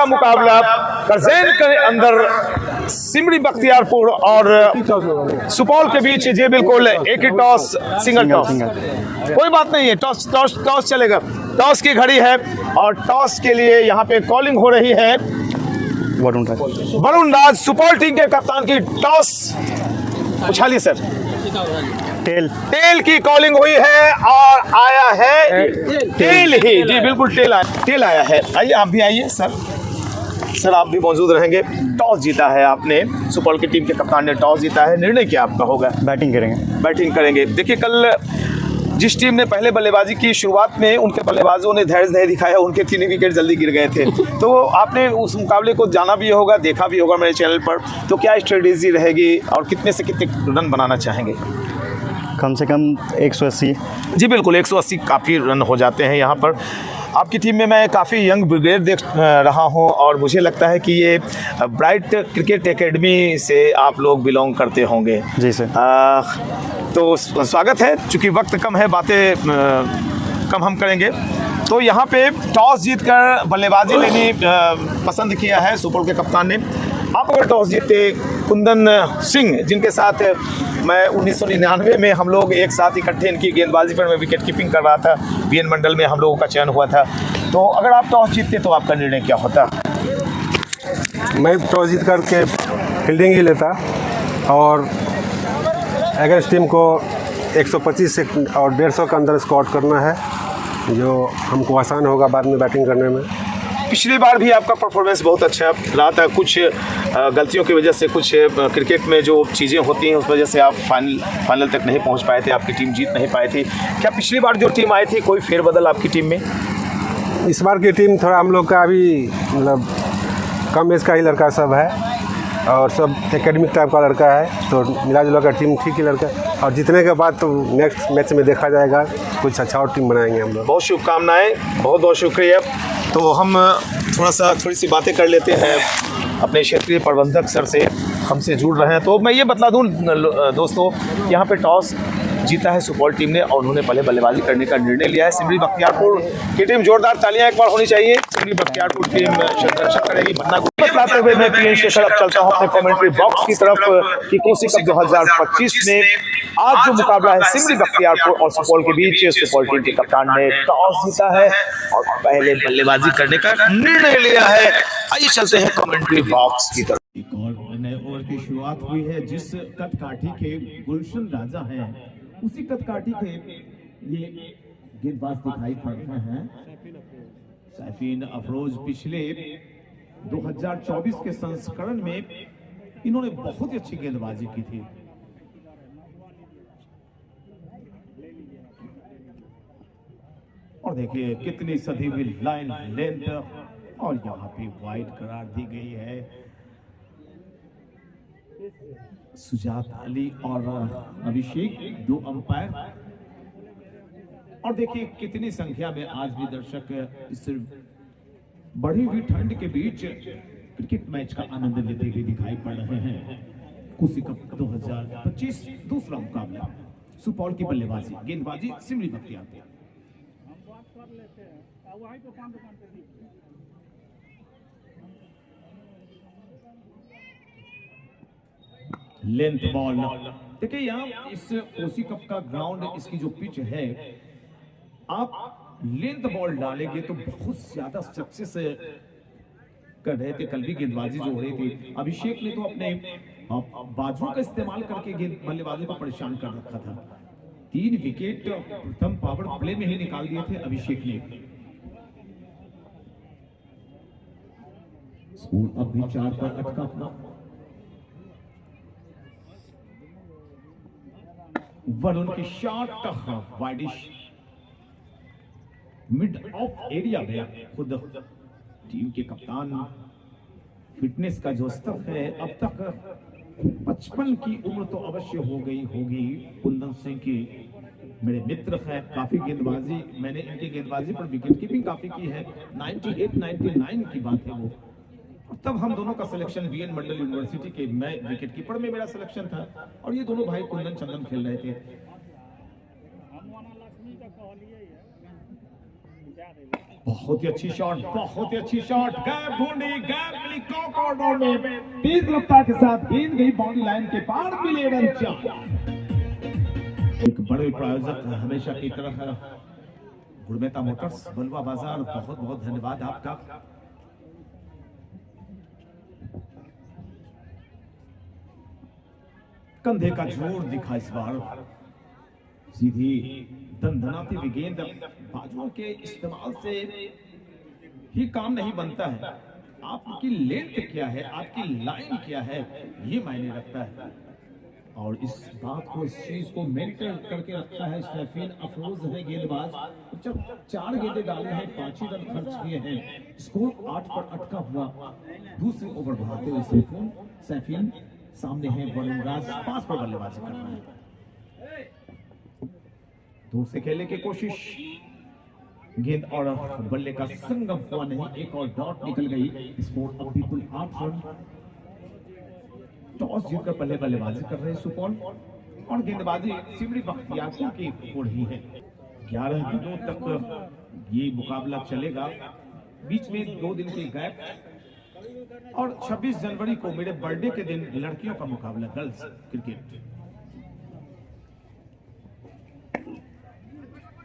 तीसरा मुकाबला करज़ैन के अंदर सिमरी बख्तियारपुर और सुपौल के बीच। जी बिल्कुल, एक ही टॉस, सिंगल टॉस, कोई बात नहीं है, टॉस चलेगा। टॉस की घड़ी है और टॉस के लिए यहाँ पे कॉलिंग हो रही है। वरुण राज सुपौल टीम के कप्तान की टॉस उछाली सर। टेल की कॉलिंग हुई है और आया है टेल ही। जी बिल्कुल, टेल आया है। आइए आप भी आइए सर आप भी मौजूद रहेंगे। टॉस जीता है आपने, सुपौल की टीम के कप्तान ने टॉस जीता है। निर्णय क्या आपका होगा? बैटिंग करेंगे। देखिए, कल जिस टीम ने पहले बल्लेबाजी की, शुरुआत में उनके बल्लेबाजों ने धैर्य नहीं दिखाया, उनके 3 विकेट जल्दी गिर गए थे। तो आपने उस मुकाबले को जाना भी होगा, देखा भी होगा मेरे चैनल पर। तो क्या स्ट्रेटेजी रहेगी और कितने से कितने रन बनाना चाहेंगे? कम से कम 180। जी बिल्कुल, 180 काफ़ी रन हो जाते हैं यहाँ पर। आपकी टीम में मैं काफ़ी यंग ब्रिगेड देख रहा हूँ और मुझे लगता है कि ये ब्राइट क्रिकेट एकेडमी से आप लोग बिलोंग करते होंगे। जी सर। तो स्वागत है। चूँकि वक्त कम है, बातें कम हम करेंगे। तो यहाँ पे टॉस जीतकर बल्लेबाजी लेनी पसंद किया है सुपौल के कप्तान ने। आप अगर टॉस जीतते, कुंदन सिंह जिनके साथ मैं 1999 में हम लोग एक साथ इकट्ठे इनकी गेंदबाजी पर मैं विकेट कीपिंग कर रहा था, बीएन मंडल में हम लोगों का चयन हुआ था। तो अगर आप टॉस जीतते तो आपका निर्णय क्या होता? मैं टॉस जीत करके फील्डिंग ही लेता और अगर इस टीम को 125 से और 150 के अंदर स्कोर करना है, जो हमको आसान होगा बाद में बैटिंग करने में। पिछली बार भी आपका परफॉर्मेंस बहुत अच्छा रहा था। कुछ गलतियों की वजह से, कुछ क्रिकेट में जो चीज़ें होती हैं उस वजह से आप फाइनल तक नहीं पहुंच पाए थे, आपकी टीम जीत नहीं पाई थी। क्या पिछली बार जो टीम आई थी कोई फेरबदल आपकी टीम में? इस बार की टीम थोड़ा हम लोग का अभी मतलब कम एज का ही लड़का सब है और सब एकेडमिक टाइप का लड़का है, तो मिला जुला कर टीम ठीक ही लड़का है। और जीतने के बाद तो नेक्स्ट मैच में देखा जाएगा, कुछ अच्छा और टीम बनाएंगे हम लोग। बहुत शुभकामनाएँ, बहुत बहुत शुक्रिया। तो हम थोड़ी सी बातें कर लेते हैं अपने क्षेत्रीय प्रबंधक सर से, हमसे जुड़ रहे हैं। तो मैं ये बतला दूं दोस्तों, यहाँ पे टॉस जीता है सुपौल टीम ने और उन्होंने पहले बल्लेबाजी करने का निर्णय लिया है। सिमरी बख्तियारपुर की टीम, जोरदार तालियां एक बार होनी चाहिए। सिमरी बख्तियारपुर टीम दर्शक करेगी। बतलाते हुए मैं पीएन शेखर अब चलता हूँ अपने कमेंट्री बॉक्स की तरफ कि कोसी कप 2025 में आज जो मुकाबला है सिमरी बख्तियारपुर और सुपौल के बीच, सुपौल टीम के कप्तान ने टॉस जीता है और पहले बल्लेबाजी करने का निर्णय लिया है। आइए चलते हैं कमेंट्री बॉक्स की तरफ। एक और नए ओवर की शुरुआत हुई है। जिस कदकाठी के गुलशन राजा हैं, उसी कदकाठी के ये गेंदबाज दिखाई पड़ रहे हैं सैफीन अफरोज। पिछले 2024 के संस्करण में इन्होंने बहुत ही अच्छी गेंदबाजी की थी। और देखिए कितनी सधी हुई लाइन लेंथ, और यहाँ पे वाइड करार दी गई है। सुजात अली और अभिषेक 2 अंपायर। और देखिए कितनी संख्या में आज भी दर्शक इस बढ़ी हुई ठंड के बीच क्रिकेट मैच का आनंद लेते हुए दिखाई पड़ रहे हैं। कोसी कप 2025 दूसरा मुकाबला, सुपौल की बल्लेबाजी, गेंदबाजी सिमरी बख्तियारपुर। Length ball. देखिए यहाँ इस कोसी कप का ग्राउंड, इसकी जो पिच है, आप लेंथ बॉल डालेंगे तो बहुत ज्यादा सक्सेस कर रहे थे। कल भी गेंदबाजी जो हो रही थी, अभिषेक ने तो अपने बाजुओं का इस्तेमाल करके बल्लेबाजों को परेशान कर रखा था। 3 विकेट प्रथम पावर प्ले में ही निकाल दिए थे अभिषेक ने। स्कोर अब भी 4 पर अटका अपना। वरुण की shot widish mid of area में। खुद टीम के कप्तान फिटनेस का जो स्तर है, अब तक 55 की उम्र तो अवश्य हो गई होगी कुंदन सिंह की। मेरे मित्र हैं, काफी गेंदबाजी, मैंने इनकी गेंदबाजी पर विकेट कीपिंग काफी की है। 98-99 की बात है वो। तब हम दोनों का सिलेक्शन बीएन मंडल यूनिवर्सिटी के, मैं विकेट कीपर में मेरा सिलेक्शन था और ये दोनों भाई कुंदन चंदन खेल रहे थे। बहुत ही अच्छी शॉट, बहुत ही अच्छी शॉट, गैप ढूंढी, गैप मिली कॉर्नर में, तेज रफ्तार के साथ गेंद गई बाउंड्री लाइन के पार, मिले रन 4। एक बड़े प्रायोजक हमेशा की तरह गुड़मेता मोटर्स बलवा बाजार, बहुत बहुत धन्यवाद आपका। कंधे का जोर दिखा इस बार, सीधी दंदनाती हुई गेंद। बाजुओं के इस्तेमाल से ही काम नहीं बनता है, आपकी लेंथ क्या है, आपकी लाइन क्या है, ये मायने रखता है। और इस बात को, इस चीज को मेंटेन करके रखा है सैफीन अफरोज है गेंदबाज। जब 4 गेंदें डाले हैं, 5 ही रन खर्च किए हैं, स्कोर 8 पर अटका हुआ। दूसरी ओवर बढ़ाते हुए सैफीन सामने है वरुण राज, 5 पर बल्लेबाजी कर रहा है। दूर से खेलने की कोशिश, गेंद और बल्ले का संगम हुआ नहीं, एक और डॉट निकल गई। स्कोर अब भी कुल 8 रन। टॉस जीतकर पहले बल्लेबाजी कर रहे हैं सुपौल, और गेंदबाजी सिमरी बख्तियारपुर की हो रही है। 11 दिनों तक ये मुकाबला चलेगा, बीच में 2 दिन के गैप, और 26 जनवरी को मेरे बर्थडे के दिन लड़कियों का मुकाबला, गर्ल्स क्रिकेट।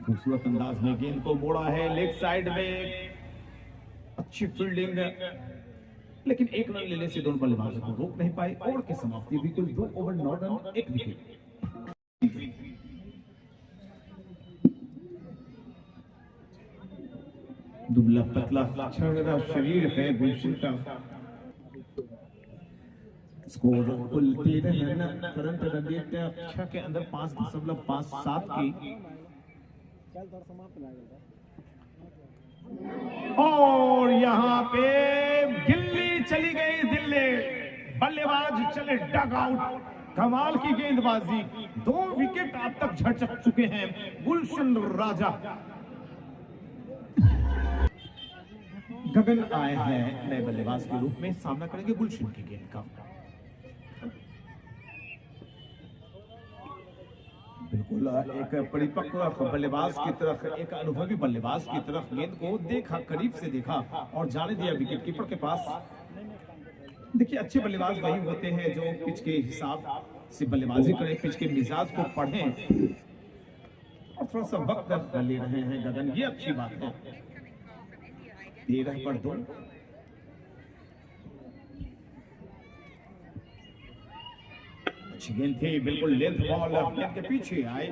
खूबसूरत अंदाज में गेंद को मोड़ा है लेग साइड में, अच्छी फील्डिंग, लेकिन 1 रन लेने से दोनों बल्लेबाजों को रोक नहीं पाए। ओवर की समाप्ति हुई कुल 2 ओवर 9 रन 1 विकेट। दुबला पतला छड़ा शरीर है गुलशन का। स्कोर कुल 13 रन, करंट रन रेट 6 के अंदर 5.57 की। और यहाँ पे गिल्ली चली गई दिल्ली, बल्लेबाज चले डग आउट। कमाल की गेंदबाजी, 2 विकेट अब तक झटक चुके हैं गुलशन राजा। गगन आए हैं नए बल्लेबाज के रूप में, सामना करेंगे गुलशन की गेंद का। बिल्कुल एक परिपक्व बल्लेबाज की तरफ, एक अनुभवी बल्लेबाज की तरफ गेंद को देखा, करीब से देखा और जाने दिया विकेटकीपर के पास। देखिए, अच्छे बल्लेबाज वही होते हैं जो पिच के हिसाब से बल्लेबाजी करें, पिच के मिजाज को पढ़ें और थोड़ा सा वक्त ले रहे हैं गगन, ये अच्छी बात है। 13 पर 2। अच्छी गेंद थी, बिल्कुल लेंथ बॉल, गेंद के पीछे आए,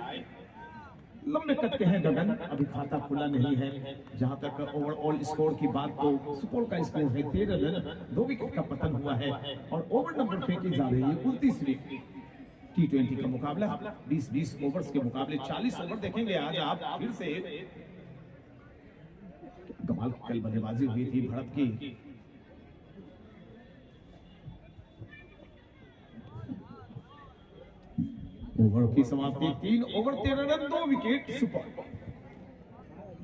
लंबे कट के हैं गगन, अभी खाता खुला नहीं है। जहां तक ओवरऑल स्कोर की बात, तो सुपौल का स्कोर है 13 रन, 2 विकेट का पतन हुआ है और ओवर नंबर फेंकी जा रही है कुल 30। T20 का मुकाबला 20-20 ओवर्स के मुकाबले 40 ओवर देखेंगे आज आप फिर से। कमाल की कल बल्लेबाजी हुई थी भारत की। ओवर की समाप्ति 3 ओवर 13 रन 2 विकेट सुपर।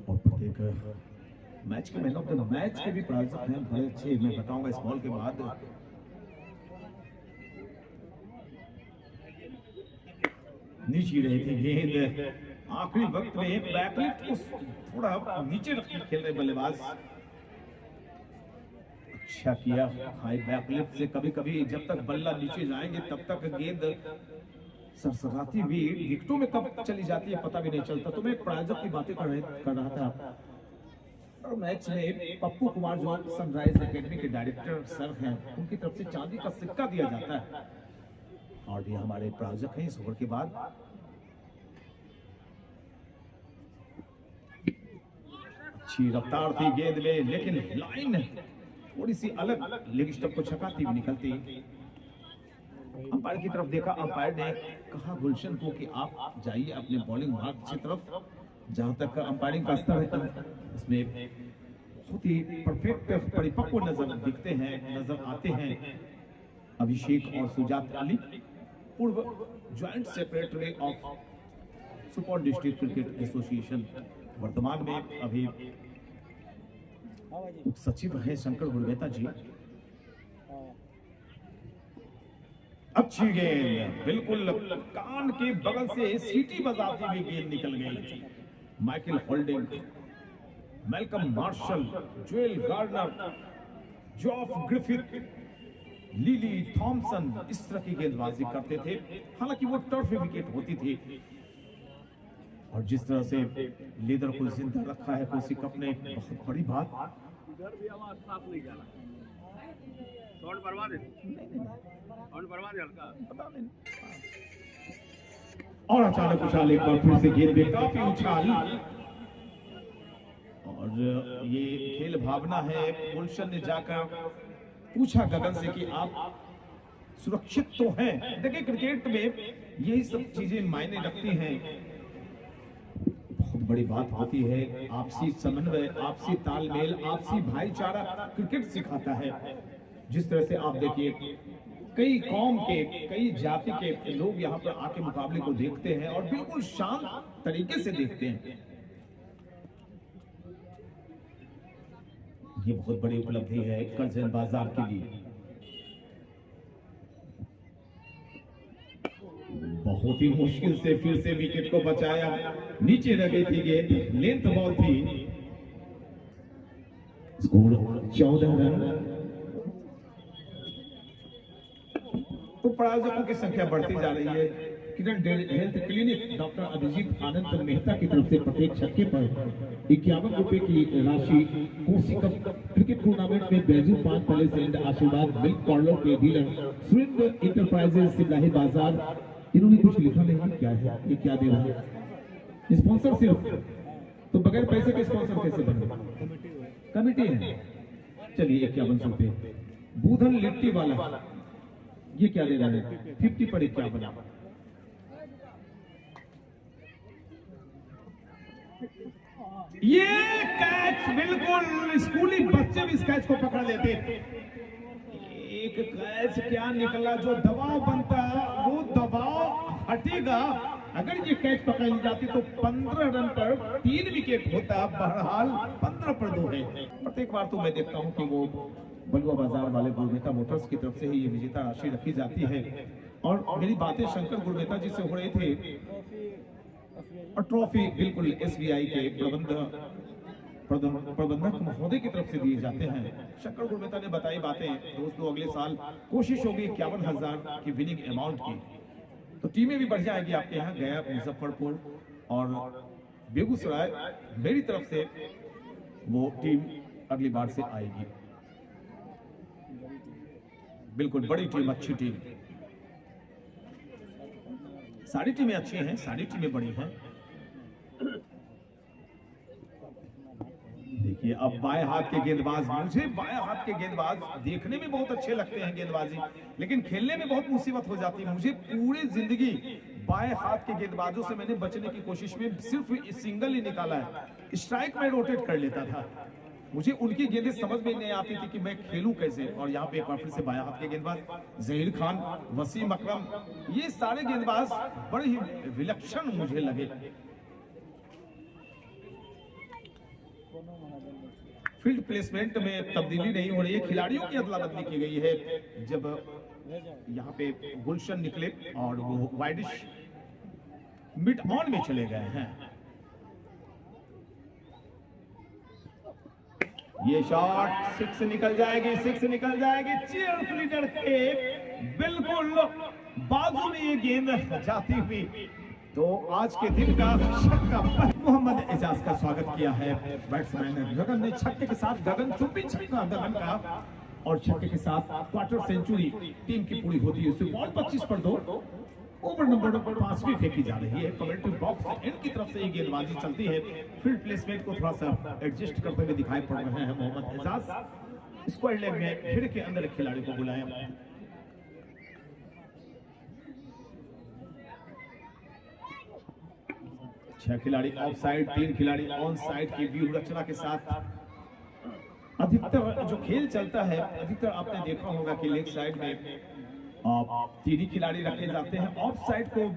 और प्रत्येक मैच के मैन ऑफ द मैच के भी प्रायोजक हैं बड़े अच्छे, मैं बताऊंगा इस बॉल के बाद। नीचे रही थी गेंद, आखिरी वक्त में बैकलिफ्ट को थोड़ा नीचे रख खेल रहे बल्लेबाज, अच्छा किया। हाई बैकलिफ्ट से कभी कभी जब तक बल्ला नीचे जाएंगे तब तक गेंद सरसराती हुई विकेटों में कब चली जाती है पता भी नहीं चलता। तो मैं प्रायोजक की बातें कर रहा था, और मैच में पप्पू कुमार जो सनराइज एकेडमी के डायरेक्टर सर हैं, उनकी तरफ से चांदी का सिक्का दिया जाता है, और भी हमारे प्रायोजक हैं इस ओवर के बाद। अच्छी रफ्तार थी गेंद में, लेकिन लाइन थोड़ी सी अलग, लेग स्टंप को छकाती हुई निकलती। अंपायर की तरफ देखा, अंपायर ने कहा गुलशन को कि आप जाइए अपने बॉलिंग भाग की तरफ। जहां तक अंपायरिंग का स्तर है उसमें बहुत ही परफेक्ट परिपक्व नजर आते हैं अभिषेक और सुजात अली, पूर्व joint secretary of Supaul district cricket association, वर्तमान में अभी उप सचिव है शंकर गुड़मेता जी। अच्छी गेंद, बिल्कुल कान के बगल से सीटी बजाती हुई गेंद निकल गई। Michael Holding Malcolm Marshall, Joel Garner, Geoff Griffith, Lillee Thomson इस तरह की गेंदबाजी करते थे। हालांकि वो टर्फ विकेट होती थी। और जिस तरह से लीडर को जिंदा रखा है कोसी कप ने, बहुत बड़ी बात। इधर भी आवाज साफ नहीं जा रहा। शॉट बर्बाद है, शॉट बर्बाद है हल्का, पता नहीं। और अचानक उछाल, एक बार फिर से गेंद में काफी उछाल, और ये खेल भावना है। गुलशन ने जाकर पूछा गगन से कि आप सुरक्षित तो हैं। देखिए क्रिकेट में यही सब चीजें मायने रखती हैं। बहुत बड़ी बात होती है आपसी समन्वय, आपसी तालमेल, आपसी भाईचारा क्रिकेट सिखाता है। जिस तरह से आप देखिए कई कौम के, कई जाति के लोग यहाँ पर आके मुकाबले को देखते हैं और बिल्कुल शांत तरीके से देखते हैं। ये बहुत बड़ी उपलब्धि है करजन बाजार के लिए। बहुत ही मुश्किल से फिर से विकेट को बचाया। नीचे रह गई थी गेंद, लेंथ बॉल थी। Score 14 run. तो प्रायोजकों की संख्या बढ़ती जा रही है। किरण हेल्थ क्लिनिक डॉक्टर अभिजीत आनंद मेहता की तरफ से प्रत्येक छक्के पर 51 रुपए की राशि कोसी कप क्रिकेट टूर्नामेंट में बैजू पान पैलेस एंड आशीर्वाद मिल्क कॉर्नर के डीलर सुरेंद्र इंटरप्राइजेज सिमलाही बाजार। इन्होंने कुछ लिखा नहीं, क्या है ये, क्या दे रहा है स्पॉन्सर सिर्फ, तो बगैर पैसे के स्पॉन्सर कैसे बने? कमेटी है। चलिए 51 रुपए। बूधन लिट्टी वाला ये क्या दे रहा है? 50 पर 51। ये कैच बिल्कुल स्कूली बच्चे भी इस कैच को पकड़ लेते। एक कैच क्या निकला, जो दबाव बनता वो दबाव हटेगा। अगर ये कैच पकड़ ली जाती तो 15 रन पर 3 विकेट होता। बहरहाल 15 पर 2 है। प्रत्येक बार तो मैं देखता हूं कि वो बलुआ बाजार वाले गुरबेता मोटर्स की तरफ से ही ये विजेता राशि रखी जाती है। और मेरी बातें शंकर गुरबेता जी से हो रहे थे। और ट्रॉफी बिल्कुल एसबीआई के प्रबंधक महोदय की तरफ से दिए जाते हैं। शंकर गुरबेता ने बताई बातें। दोस्तों अगले साल कोशिश होगी 51,000 की विनिंग अमाउंट की। तो टीमें भी बढ़ जाएगी आपके यहाँ। गया, मुजफ्फरपुर और बेगूसराय, मेरी तरफ से वो टीम अगली बार से आएगी। बिल्कुल बड़ी टीम, अच्छी टीम। सारी टीमें अच्छी हैं, सारी टीमें बड़ी हैं। देखिए अब बाएं हाथ के गेंदबाज, मुझे बाएं हाथ के गेंदबाज देखने में बहुत अच्छे लगते हैं गेंदबाजी, लेकिन खेलने में बहुत मुसीबत हो जाती है। मुझे पूरी जिंदगी बाएं हाथ के गेंदबाजों से मैंने बचने की कोशिश में सिर्फ सिंगल ही निकाला है। स्ट्राइक में रोटेट कर लेता था। मुझे उनकी गेंदें समझ में नहीं आती थी कि मैं खेलूं कैसे। और यहाँ पे एक बार फिर से बाएं हाथ के गेंदबाज जहीर खान, वसीम अकरम, ये सारे गेंदबाज बड़े ही विलक्षण मुझे लगे। फील्ड प्लेसमेंट में तब्दीली नहीं हो रही है, खिलाड़ियों की अदला बदली की गई है। जब यहाँ पे गुलशन निकले और वो वाइडिश मिड ऑन में चले गए हैं। ये शॉट 6 निकल जाएगी, 6 निकल जाएगी। चीयर्स लीडर के बिल्कुल बाजू में ये गेंद जाती हुई। तो आज के दिन का छक्का मोहम्मद एजाज का स्वागत किया है बैट्समैन गगन ने। छक्के के साथ गगन, चुप्पी छक्का गगन का, और छक्के के साथ क्वार्टर सेंचुरी टीम की पूरी होती है। उससे बॉल 25 पर 2, ओवर नंबर 5 भी फेंकी जा रही है। कमेंट्री बॉक्स एंड की तरफ से ये गेंदबाजी चलती है। फील्ड प्लेसमेंट को थोड़ा सा एडजस्ट करते हुए दिखाई पड़ रहे हैं मोहम्मद एजाज। स्क्वायर लेग में घेरे के अंदर एक खिलाड़ी को बुलाया। छह खिलाड़ी ऑफ साइड, 3 खिलाड़ी ऑन साइड की व्यू रचना के साथ। अधिकतर जो खेल चलता है, अधिकतर आपने देखा होगा कि लेग साइड में 3 ही खिलाड़ी रखे जाते हैं। ऑफ साइड को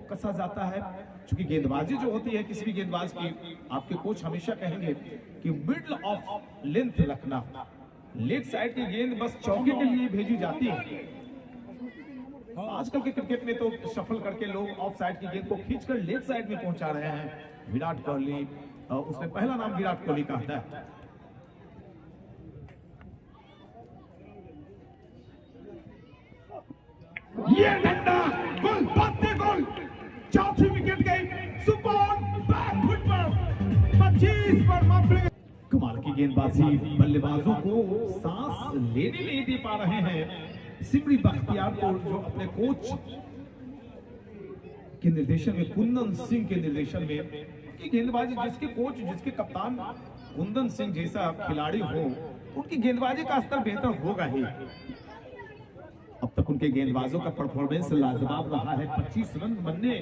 कसा जाता है, क्योंकि गेंदबाजी जो होती है किसी भी गेंदबाज की, आपके कोच हमेशा कहेंगे कि मिडल ऑफ लेंथ रखना। लेग साइड की गेंद बस चौके के लिए भेजी जाती है। आजकल के क्रिकेट में तो शफल करके लोग ऑफ साइड की गेंद को खींचकर लेग साइड में पहुंचा रहे हैं। विराट कोहली, उसमें पहला नाम विराट कोहली का आता है। ये डंडा गोल, बाते गोल, चौथी विकेट गई, सुपर बैक फुट पर 25 पर मात्र। कमाल की गेंदबाजी, बल्लेबाजों को सांस लेने नहीं दे पा रहे हैं सिमरी बख्तियार को, जो अपने कोच के निर्देशन में, कुंदन सिंह के निर्देशन में की गेंदबाजी, जिसके कोच, जिसके कप्तान कुंदन सिंह जैसा खिलाड़ी हो, उनकी गेंदबाजी का स्तर बेहतर होगा ही। अब तक उनके गेंदबाजों का परफॉर्मेंस लाजवाब रहा है। 25 रन बनने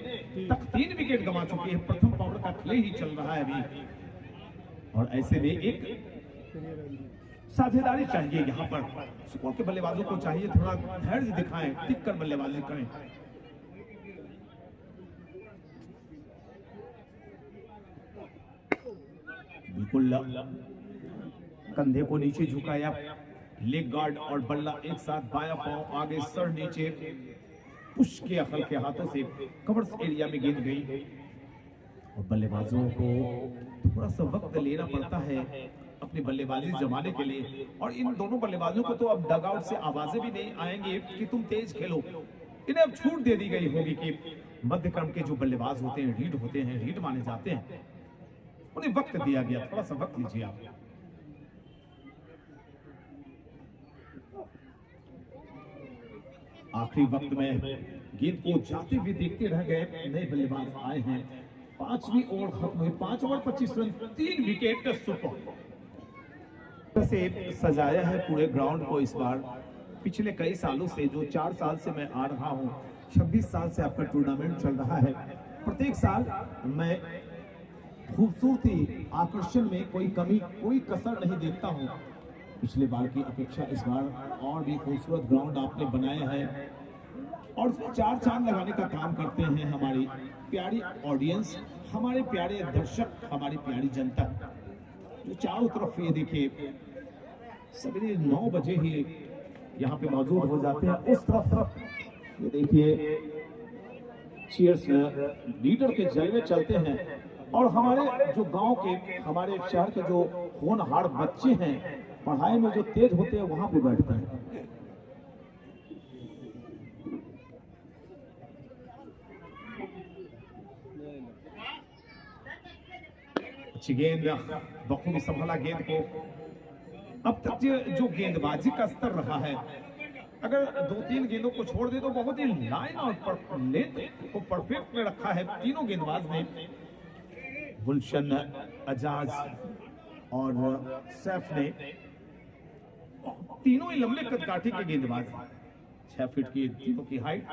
तक 3 विकेट गंवा चुकी है। प्रथम पावर का खेल ही चल रहा है अभी, और ऐसे में एक साझेदारी चाहिए यहाँ पर। सुपौल के बल्लेबाजों को चाहिए थोड़ा धैर्य दिखाएं, टिक कर बल्लेबाजी करें। बिल्कुल कंधे को नीचे झुकाया, लेग गार्ड और बल्ला एक साथ, बाया पांव आगे, सर नीचे, पुश के अखल के हाथों से कवर्स एरिया में गेंद गई। और बल्लेबाजों को थोड़ा सा वक्त लेना पड़ता है अपनी बल्लेबाजी जमाने के लिए, और इन दोनों बल्लेबाजों को तो अब डगआउट से आवाजें भी नहीं आएंगे कि तुम तेज खेलो। इन्हें अब छूट दे दी गई होगी कि मध्य क्रम के जो बल्लेबाज होते हैं, रीड होते हैं, रीड माने जाते हैं, उन्हें वक्त दिया गया, थोड़ा सा वक्त लीजिए आप। आखिरी वक्त में गेंद को जाते हुए देखते रह गए नए बल्लेबाज आए हैं। 5वीं ओवर खत्म हुई, 5 ओवर 25 रन, 3 विकेट। सुपर से सजाया है पूरे ग्राउंड को इस बार। पिछले कई सालों से, जो 4 साल से मैं आ रहा हूं, 26 साल से आपका टूर्नामेंट चल रहा है, प्रत्येक साल मैं खूबसूरती, आकर्षण में कोई कमी, कोई कसर नहीं देखता हूं। पिछले बार की अपेक्षा इस बार और भी खूबसूरत ग्राउंड आपने बनाया है, और उसमें 4 चांद लगाने का काम करते हैं हमारी प्यारी ऑडियंस, हमारे प्यारे दर्शक, हमारी प्यारी जनता, जो चारों तरफ ये देखिए सवेरे 9 बजे ही यहाँ पे मौजूद हो जाते हैं। उस तरफ ये देखिए चीयर्स लीडर के जलवे चलते हैं, और हमारे जो गांव के, हमारे शहर के जो होनहार बच्चे हैं, पढ़ाई में जो तेज होते हैं, वहां पे बैठते हैं। अच्छी गेंद, बखूबी संभाला गेंद को। अब तक जो गेंदबाजी का स्तर रहा है, अगर 2-3 गेंदों को छोड़ दे तो बहुत ही लाइन और लेंथ को परफेक्ट में रखा है तीनों गेंदबाज ने। गुलशन, अजाज और सैफ ने, तीनों ही लंबे कदकाठी के गेंदबाज, 6 फीट की तीनों की हाइट।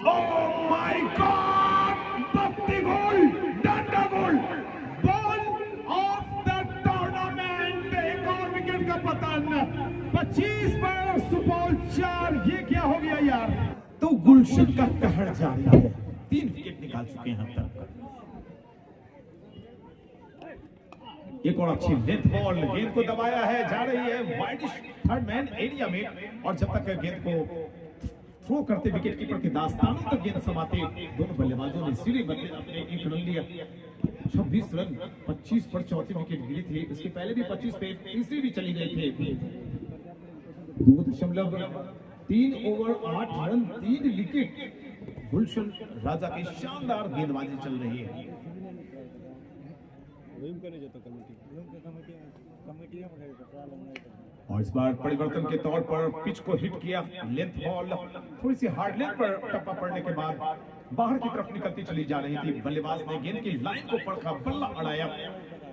ओह माय गॉड, बत्ती गोल, डंडा गोल, बॉल ऑफ द टूर्नामेंट। एक और विकेट का पतन, 25 पर सुपौल 4। ये क्या हो गया यार? तो गुलशन का कहर जारी है, 3 विकेट निकाल चुके हैं अब तक। एक और अच्छी लेंथ बॉल, गेंद को दबाया है, जा रही है वाइडिश थर्ड मैन एरिया में, और जब तक गेंद को थ्रो करते विकेट कीपर के दास्तानों तक गेंद समाते दोनों बल्लेबाजों ने सीधे बदले अपने 1 रन लिया। 26 रन, 25 पर चौथी विकेट गिरी थी, इसके पहले भी 25 पे तीसरी भी चली गई थी। 2.3 ओवर 8 रन, 3 विकेट। गुलशन राजा की शानदार गेंदबाजी चल रही है। और इस बार परिवर्तन के तौर पर पिच को हिट किया, लेंथ बॉल थोड़ी सी हार्ड लेंथ पर टप्पा पड़ने के बाद बाहर की तरफ निकलती चली जा रही थी। बल्लेबाज ने गेंद की लाइन को पकड़ा, बल्ला अड़ाया,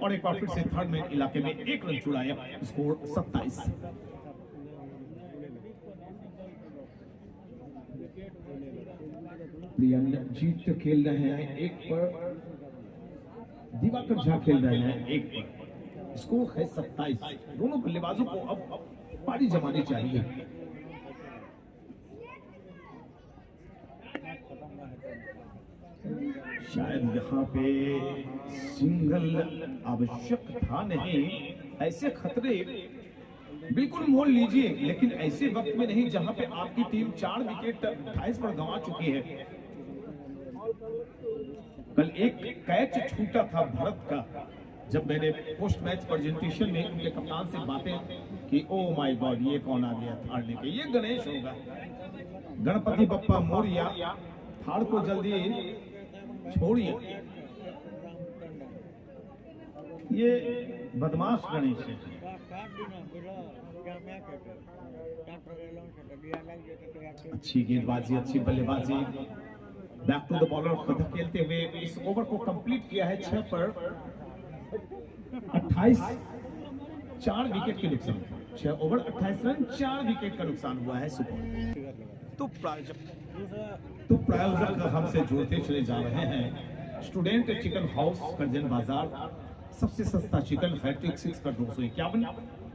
और एक बार फिर से थर्ड मैन इलाके में 1 रन छुड़ाया। स्कोर 27। जीत खेल रहे हैं 1 पर, दिवाकर झा खेल रहे हैं 1 पर। स्कोर है 27। दोनों बल्लेबाजों को अब पारी जमानी चाहिए। शायद यहाँ पे सिंगल आवश्यक था नहीं। ऐसे खतरे बिल्कुल मोल लीजिए, लेकिन ऐसे वक्त में नहीं जहां पे आपकी टीम 4 विकेट 28 पर गंवा चुकी है। कल एक कैच छूटा था भारत का, जब मैंने पोस्ट मैच प्रेजेंटेशन में उनके कप्तान से बातें कि ओ माय गॉड ये कौन आ गया थाड़ लेके, ये गणेश होगा, गणपति बप्पा मोरिया, थाड़ को जल्दी छोड़िए, ये बदमाश गणेश है। अच्छी गेंदबाजी, अच्छी बल्लेबाजी, बैक टू द बॉलर खेलते हुए इस ओवर को कंप्लीट किया है 6 पर 28, 4 विकेट के नुकसान, 6 ओवर 28 रन 4 विकेट का नुकसान हुआ है सुपर। तो प्रायोजक हमसे जुड़ते चले जा रहे हैं। स्टूडेंट चिकन हाउस करजन बाजार, सबसे सस्ता चिकन, हैट्रिक 6 पर 251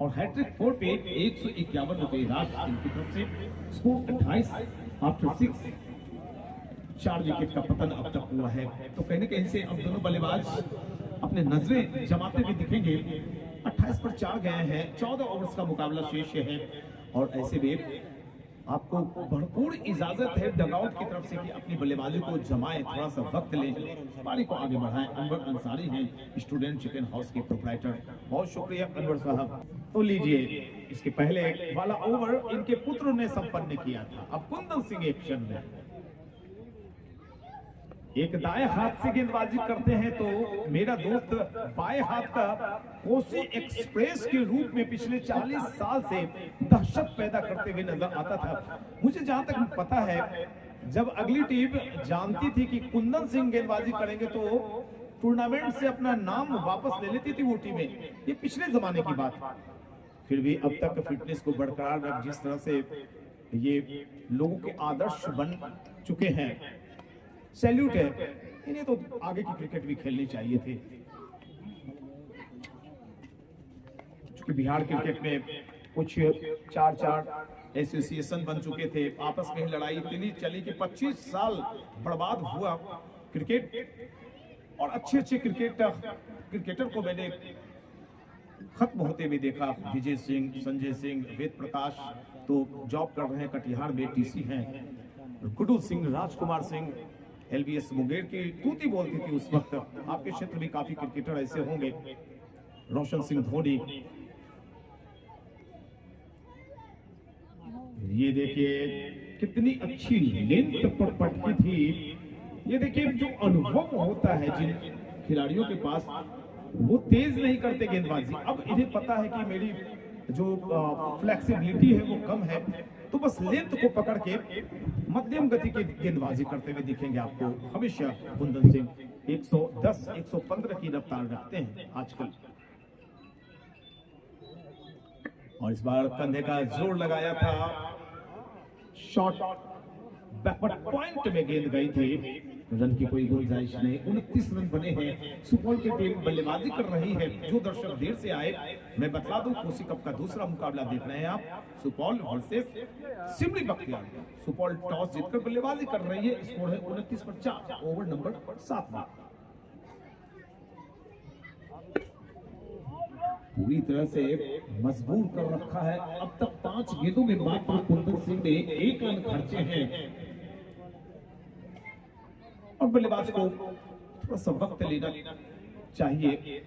और हैट्रिक 4 पे 151 रुपए राशि इनकी तरफ से। स्कोर 28 आफ्टर 6, 4 विकेट का पतन अब तक हुआ है। तो कहीं ना कहीं से अब दोनों बल्लेबाज अपने नजरें जमाते हुए दिखेंगे। 28 पर 4 गए हैं, 14 ओवर्स का मुकाबला शेष है और ऐसे में आपको भरपूर इजाजत है डगआउट की तरफ से कि अपनी बल्लेबाजी को जमाएं, थोड़ा सा वक्त लें, पारी को आगे बढ़ाएं। अनवर अंसारी हैं स्टूडेंट चिकन हाउस के प्रोप्राइटर, बहुत शुक्रिया अनवर साहब। तो लीजिए, इसके पहले वाला ओवर इनके पुत्र ने संपन्न किया था। अब कुंदन सिंह एक्शन में एक दाएं हाथ से गेंदबाजी करते हैं, तो मेरा दोस्त बाएं हाथ का कोसी एक्सप्रेस के रूप में पिछले 40 साल से दहशत पैदा करते हुए नजर आता था। मुझे जहां तक पता है, जब अगली टीम जानती थी कि कुंदन सिंह गेंदबाजी करेंगे तो टूर्नामेंट से अपना नाम वापस ले लेती थी वो टीमें। ये पिछले जमाने की बात। फिर भी अब तक फिटनेस को बरकरार रख जिस तरह से ये लोगों के आदर्श बन चुके हैं, सैल्यूट है। इन्हें तो आगे की क्रिकेट भी खेलनी चाहिए थी। चूंकि बिहार क्रिकेट में कुछ 4-4 एसोसिएशन बन चुके थे, आपस में लड़ाई इतनी चली कि 25 साल बर्बाद हुआ क्रिकेट। और अच्छे क्रिकेटर को मैंने खत्म होते हुए देखा। विजय सिंह, संजय सिंह, वेद प्रकाश तो जॉब कर रहे हैं, कटिहार में टीसी हैं। गुड्डू सिंह, राजकुमार सिंह, LBS मुंगेर की तूती बोलती थी उस वक्त। आपके क्षेत्र में काफी क्रिकेटर ऐसे होंगे, रोशन सिंह धोनी। ये देखिए कितनी अच्छी लेंथ पर पटकी थी। ये देखिए जो अनुभव होता है जिन खिलाड़ियों के पास, वो तेज नहीं करते गेंदबाजी। अब इन्हें पता है कि मेरी जो फ्लेक्सिबिलिटी है वो कम है, तो बस लेंथ को पकड़ के मध्यम गति की गेंदबाजी करते हुए दिखेंगे आपको हमेशा। कुंदन सिंह 110, 115 की रफ्तार रखते हैं आजकल। और इस बार कंधे का जोर लगाया था, शॉट बैकवर्ड पॉइंट में गेंद गई थी, रन की कोई गुंजाइश नहीं। 29 रन बने हैं। सुपौल की टीम बल्लेबाजी कर रही है। जो दर्शक देर से आए, मैं बता दूं कोसी कप का दूसरा मुकाबला देख रहे हैं आप, सुपौल वर्सेस सिमरी बख्तियार। सुपौल टॉस जीतकर बल्लेबाजी कर रही है। स्कोर है 29 पर 4, ओवर नंबर 7। पूरी तरह से मजबूर कर रखा है। अब तक 5 गेंदों में मात्र कुंदन सिंह ने 1 रन खर्चे हैं और बल्लेबाज को थोड़ा सा वक्त लेना चाहिए।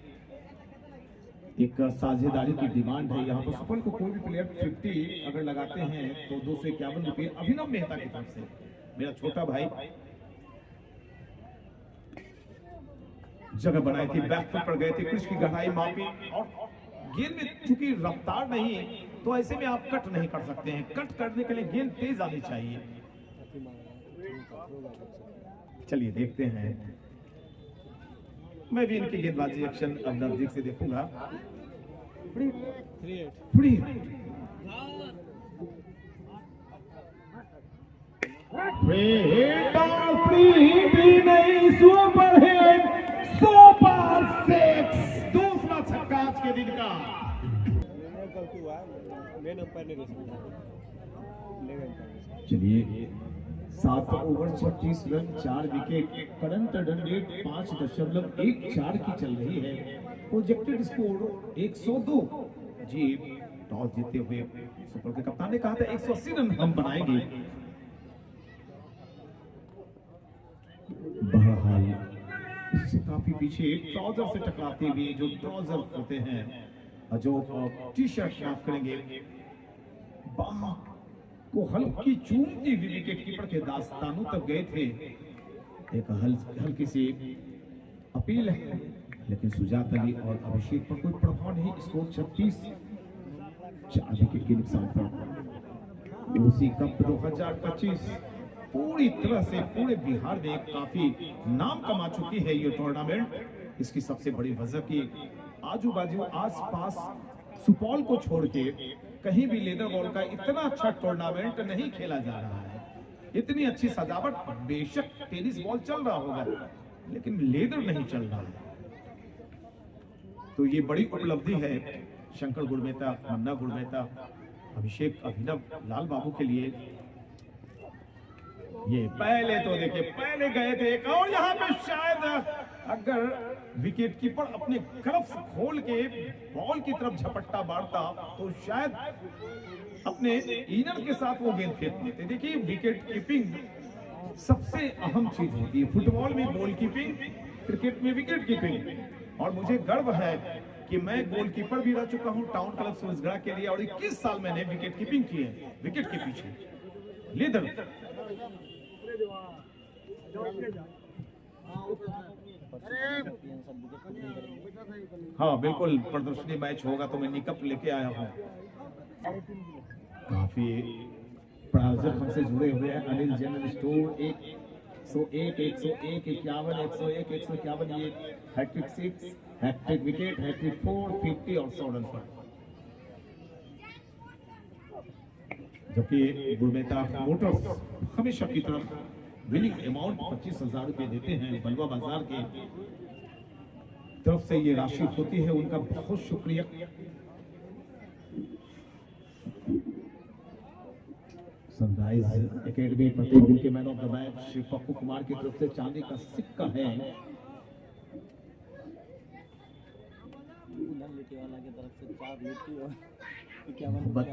एक साझेदारी की डिमांड है यहाँ पर। सुपौल को कोई भी प्लेयर 50 अगर लगाते हैं तो 251 रुपये अभिनव मेहता की तरफ से, मेरा छोटा भाई, जगह बनाई थी, बैकफुट पर गए थे, पिच की गहराई मापी और गेंद में चूंकि रफ्तार नहीं तो ऐसे में आप कट नहीं कर सकते हैं। कट करने के लिए गेंद तेज आनी चाहिए। चलिए देखते हैं, मैं भी इनकी गेंदबाजी एक्शन अब नजदीक से देखूंगा। फ्री नहीं, सुपर हिट, सुपर 6, दूसरा छक्का आज के दिन का। चलिए 7 over 36 run 4 wicket, current run rate 5.14 की चल रही है। Projected score 102। जी टॉस जीते हुए सुपर के कप्तान ने कहा था 180 रन हम बनाएंगे। बहरहाल से काफी पीछे ट्राउजर से टकराते हुए जो ट्राउजर होते हैं और जो टी शर्ट माफ करेंगे बाह को हल्की चूमती हुई विकेट कीपर के दास्तानों तक गए थे। एक हल्की सी अपील है लेकिन सुजात अली और अभिषेक पर कोई प्रभाव नहीं। स्कोर 36, 4 विकेट के नुकसान पर। उसी कप 2025 पूरी तरह से पूरे बिहार में काफी नाम कमा चुकी है ये टूर्नामेंट। इसकी सबसे बड़ी वजह की आजू बाजू आस पास सुपौल को छोड़ के कहीं भी लेदर बॉल का इतना अच्छा टूर्नामेंट नहीं खेला जा रहा है। इतनी अच्छी सजावट, बेशक टेनिस बॉल चल रहा होगा लेकिन लेदर नहीं चल रहा है। तो ये बड़ी उपलब्धि है शंकर गुरमेता, मन्ना गुरमेता, अभिषेक, अभिनव, लाल बाबू के लिए। ये पहले तो देखिए पहले गए थे एक और यहाँ पे शायद अगर विकेट कीपर अपने ग्लव्स खोल के बॉल की तरफ झपट्टा मारता तो शायद अपने इनर के साथ वो गेंद फेंक देते। देखिए विकेट कीपिंग सबसे अहम चीज होती है। फुटबॉल में गोल कीपिंग, क्रिकेट में विकेट कीपिंग। और मुझे गर्व है कि मैं गोलकीपर भी रह चुका हूं टाउन क्लब सूरजगढ़ के लिए और 21 साल मैंने विकेट कीपिंग की है विकेट के पीछे लेदर। हाँ बिल्कुल, प्रदर्शनी मैच होगा तो मैं निकप लेके आया हूँ। काफी प्रायोजक हमसे जुड़े हुए हैं। अनिल जनरल स्टोर 101, 101, 51, 101, 151, ये हैट्रिक 6, हैट्रिक विकेट, हैट्रिक 4, 50 और 100 रन पर। जबकि गुरमेता मोटर्स हमेशा की तरफ विनिंग अमाउंट 25,000 रुपए देते हैं। बलवा बाजार के तरफ से ये राशि होती है, उनका बहुत शुक्रिया। सनराइज एकेडमी प्रत्येक दिन के man of the match Shri Pappu Kumar की तरफ से चांदी का सिक्का है।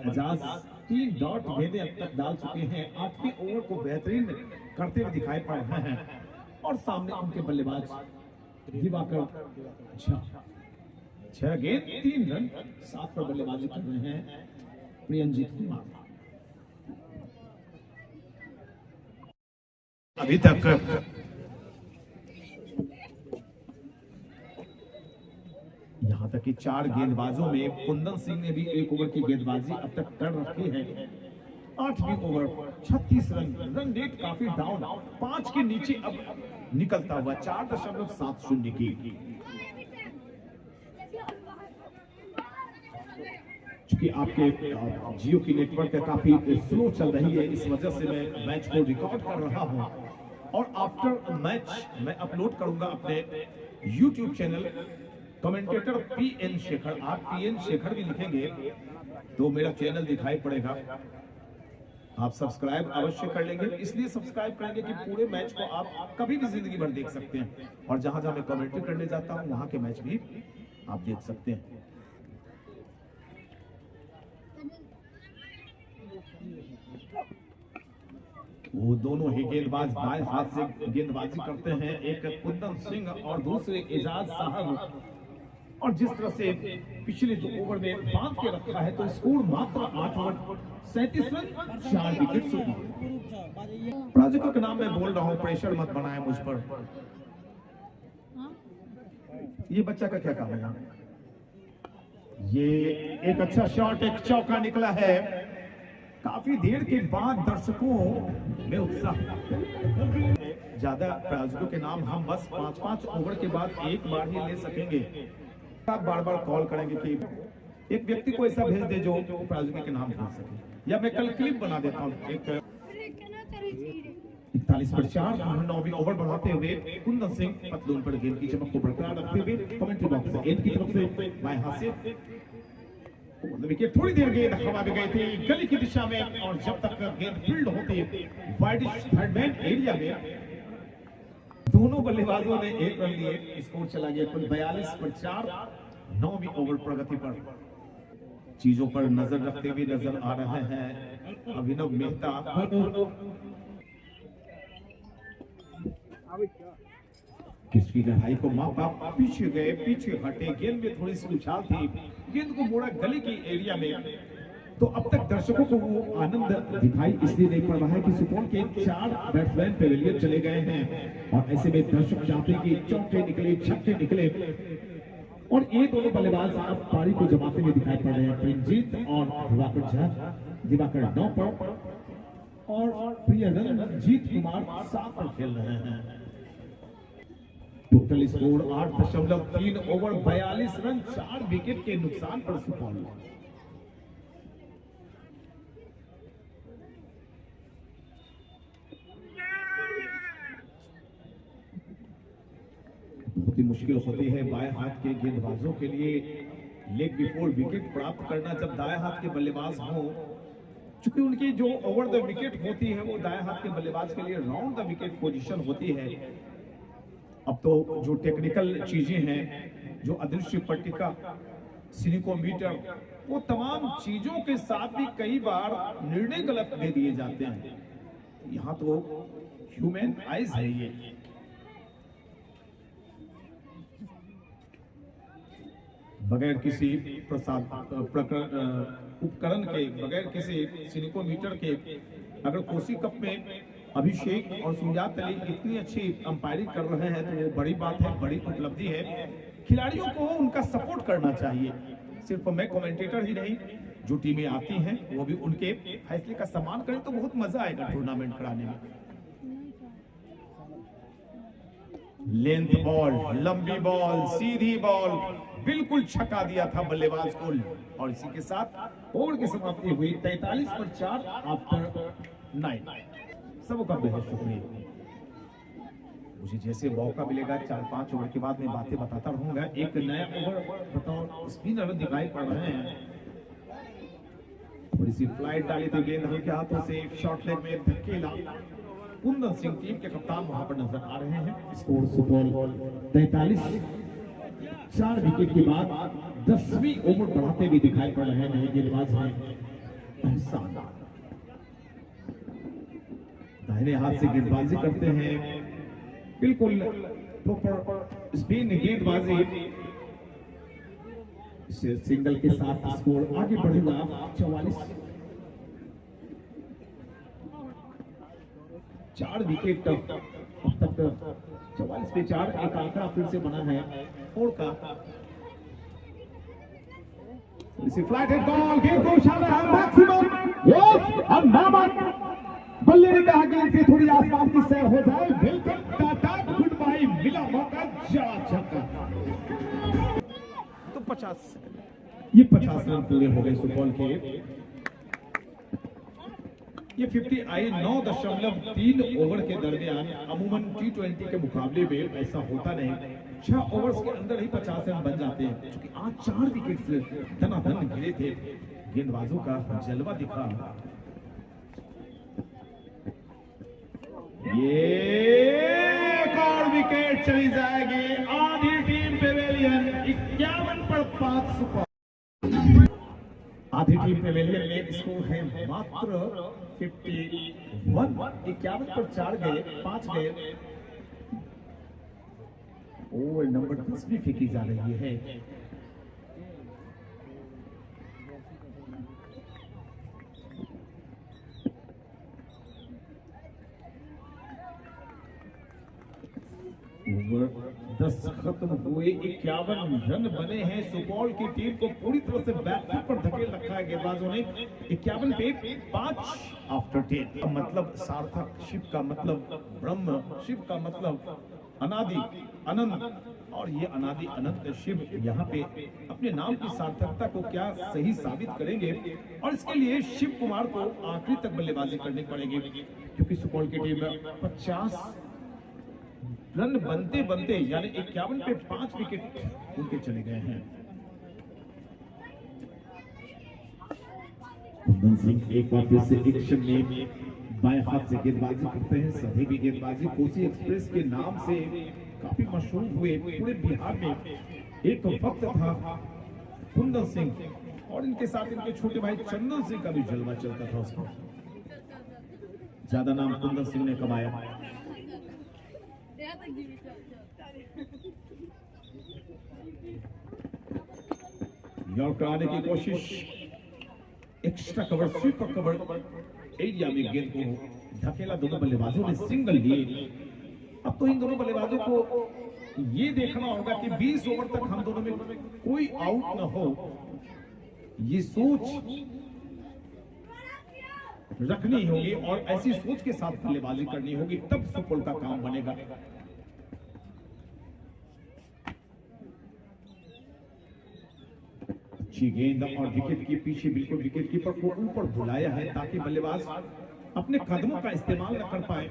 एजाज 3 डॉट गेंदें अब तक डाल चुके हैं। 8वें ओवर को बेहतरीन करते हुए दिखाई पड़ रहे हैं और सामने उनके बल्लेबाज दिवाकर 6 गेंद 3 रन 7 पर बल्लेबाजी कर रहे हैं प्रियंजीत कुमार। अभी तक यहां तक कि 4 गेंदबाजों में कुंदन सिंह ने भी 1 ओवर की गेंदबाजी अब तक कर रखी है। 8वें ओवर 36 रन रेट काफी डाउन, 5 के नीचे अब निकलता हुआ 4.70 की। चूंकि आपके जियो की नेटवर्क काफी स्लो चल रही है, इस वजह से मैं मैच को रिकॉर्ड कर रहा हूं और आफ्टर मैच मैं अपलोड करूंगा अपने YouTube channel commentator PN Shekhar. आप पीएन शेखर भी लिखेंगे तो मेरा चैनल दिखाई पड़ेगा। आप सब्सक्राइब अवश्य कर लेंगे, इसलिए सब्सक्राइब करेंगे कि पूरे मैच को आप कभी भी जिंदगी भर देख सकते हैं और जहां जहां मैं कमेंट्री करने जाता हूं वहां के मैच भी आप देख सकते हैं। वो दोनों ही गेंदबाज बाएं हाथ से गेंदबाजी करते हैं, एक कुंदन सिंह और दूसरे एजाज साहब। और जिस तरह से पिछले 2 ओवर में बांध के रखा है तो स्कोर मात्र 8 ओवर 37 रन 4 विकेट से। प्रायोजकों के नाम मैं बोल रहा हूं, प्रेशर मत बनाए मुझ पर। ये बच्चा का क्या काम है? ये एक अच्छा शॉट, एक चौका निकला है। काफी देर के बाद दर्शकों में उत्साह। ज्यादा प्रायोजकों के नाम हम बस 5-5 ओवर के बाद एक बार ही ले सकेंगे। आप बार बार कॉल करेंगे कि एक व्यक्ति को ऐसा भेज दे जो प्रायोजकों के नाम भेज सके, या मैं कल क्लिप बना देता हूँ। 41 पर 4 9वीं ओवर बढ़ाते हुए कुंदन सिंह पतलून पर गेंद की चमक को बरकरार रखते हुए कमेंट्री बॉक्स से गेंद की तरफ से बाएं हाथ से विकेट। थोड़ी देर गेंद हवा में गई थी गली की दिशा में और जब तक गेंद फील्ड होती वाइडिश थर्ड मैन एरिया में दोनों बल्लेबाजों ने 1 रन लिए। स्कोर चला गया कुल 42 पर 4 9वीं ओवर प्रगति पर। चीजों पर नजर रखते हुए नजर आ रहे हैं अभिनव मेहता। किसकी लड़ाई को मापा, पीछे गए, पीछे हटे, गेंद में थोड़ी सी उछाल थी, गेंद को मोड़ा गली की एरिया में। तो अब तक दर्शकों को वो आनंद दिखाई इसलिए नहीं पड़ रहा है कि सुपौल के 4 बैट्समैन पेविलियन चले गए हैं और ऐसे में दर्शक चाहते हैं कि चौके निकले, छक्के निकले और ये दोनों बल्लेबाज अब पारी को जमाते हुए दिखाई पड़ रहे हैं। प्रिंजीत और दिवाकर झा, दिवाकर 9 पर और प्रियरंजीत कुमार 7 पर खेल रहे हैं। Total score 8.3 over 42 run, 4 wicket के नुकसान पर सुपौल। बहुत ही मुश्किल होती है बाएं हाथ के गेंदबाजों के लिए लेग बिफोर विकेट प्राप्त करना जब दाएं हाथ के बल्लेबाज हों, चूंकि उनकी जो ओवर द विकेट होती है वो दाएं हाथ के बल्लेबाज के लिए राउंड द विकेट पोजीशन होती है। अब तो जो टेक्निकल चीजें हैं, जो अदृश्य पट्टिका, सिनिकोमीटर, वो तमाम चीजों के साथ भी कई बार निर्णय गलत दे दिए जाते हैं। यहाँ तो ह्यूमन आइज है ये। बगैर किसी उपकरण के, बगैर किसी सिनिकोमीटर के अगर कोसी कप में अभिषेक और सुजात अली इतनी अच्छी अंपायरिंग कर रहे हैं तो वो बड़ी बात है, बड़ी उपलब्धि है। खिलाड़ियों को उनका सपोर्ट करना चाहिए। सिर्फ मैं कमेंटेटर ही नहीं, जो टीमें आती हैं वो भी उनके फैसले का सम्मान करें तो बहुत मजा आएगा टूर्नामेंट कराने में। लेंथ बॉल, लंबी बॉल, सीधी बॉल, बिल्कुल छका दिया था बल्लेबाज को और इसी के साथ ओवर की समाप्ति हुई 43 पर 4 आफ्टर 9। सबका बेहद शुक्रिया। मुझे जैसे मौका मिलेगा 4-5 ओवर के बाद मैं बातें बताता रहूंगा। एक नया ओवर बताओ स्पिनर दिखाई पड़ रहे हैं, थोड़ी सी फ्लाइट डाली तो गेंद हल्के हाथों से शॉर्ट लेग में धकेला। कुंदन सिंह टीम के कप्तान वहां पर नजर आ रहे हैं। स्कोर सुपौल 43, 4 विकेट के बाद 10वीं ओवर बढ़ाते हुए दिखाई पड़ रहे हैं गेंदबाज हैं एहसान। दाहिने हाथ से गेंदबाजी करते हैं, बिल्कुल प्रॉपर स्पिन गेंदबाजी। सिंगल के साथ स्कोर आगे बढ़ेगा 44। 4 विकेट अब तक 44 पे 4 एक आंकड़ा फिर से बना है 4 का। इसी फ्लैट हेड बॉल, गेंद को उछाला है मैक्सिमम, यस और नामन। बल्ले ने कहा गेंद से थोड़ी आसपास की सैर हो जाए। वेलकम टाटा, गुड बाय, मिला मौका, जड़ा छक्का। तो 50 रन पूरे हो गए सुपौल के। ये 50 आई 9.3 ओवर के दरमियान। अमूमन T20 के मुकाबले में ऐसा होता नहीं, 6 ओवर्स के अंदर ही 50 रन बन जाते हैं। क्योंकि आज 4 विकेट धनाधन गिरे थे, गेंदबाजों का जलवा दिखा। ये एक और विकेट चली जाएगी। आधी टीम पेवेलियन 51 पर 5 सुपौल। आधी टीम पेवेलियन में स्कोर है मात्र 51। 51 पर 4 गए, 5 गए। ओवर नंबर 10 भी फेंकी जा रही है। ओवर 10 खत्म हुए, 51 रन बने हैं। सुपौल की टीम को पूरी तरह से बैकफुट पर धकेल रखा है गेंदबाजों ने। 51 पे 5 आफ्टर 10 का मतलब सार्थक, शिव का मतलब ब्रह्म, शिव का मतलब अनादि अनंत, और ये अनादि अनंत शिव यहाँ पे अपने नाम की सार्थकता को क्या सही साबित करेंगे। और इसके लिए शिव कुमार को आखिरी तक बल्लेबाजी करनी पड़ेगी, क्योंकि सुपौल की टीम 50 रन बनते बनते यानी 51 पे 5 विकेट उनके चले गए हैं। कुंदन सिंह एक बार फिर से एक्शन में बाएं हाथ से गेंदबाजी करते हैं। सभी भी गेंदबाजी कोसी एक्सप्रेस के नाम से काफी मशहूर हुए पूरे बिहार में। एक वक्त था कुंदन सिंह, और इनके साथ इनके छोटे भाई चंदन सिंह का भी जलवा चलता था। उसको ज्यादा नाम कुंदन सिंह ने कमाया। यॉर्कर आने की कोशिश, extra cover, sweeper cover area में गेंद को धकेला, दोनों बल्लेबाजों ने सिंगल लिए। अब तो इन दोनों बल्लेबाजों को ये देखना होगा कि 20 ओवर तक हम दोनों में कोई आउट न हो, ये सोच रखनी होगी और ऐसी सोच के साथ बल्लेबाजी करनी होगी, तब सुपौल का काम बनेगा। अच्छी गेंद और विकेट के पीछे बिल्कुल विकेट कीपर को ऊपर बुलाया है ताकि बल्लेबाज अपने कदमों का इस्तेमाल न कर पाए।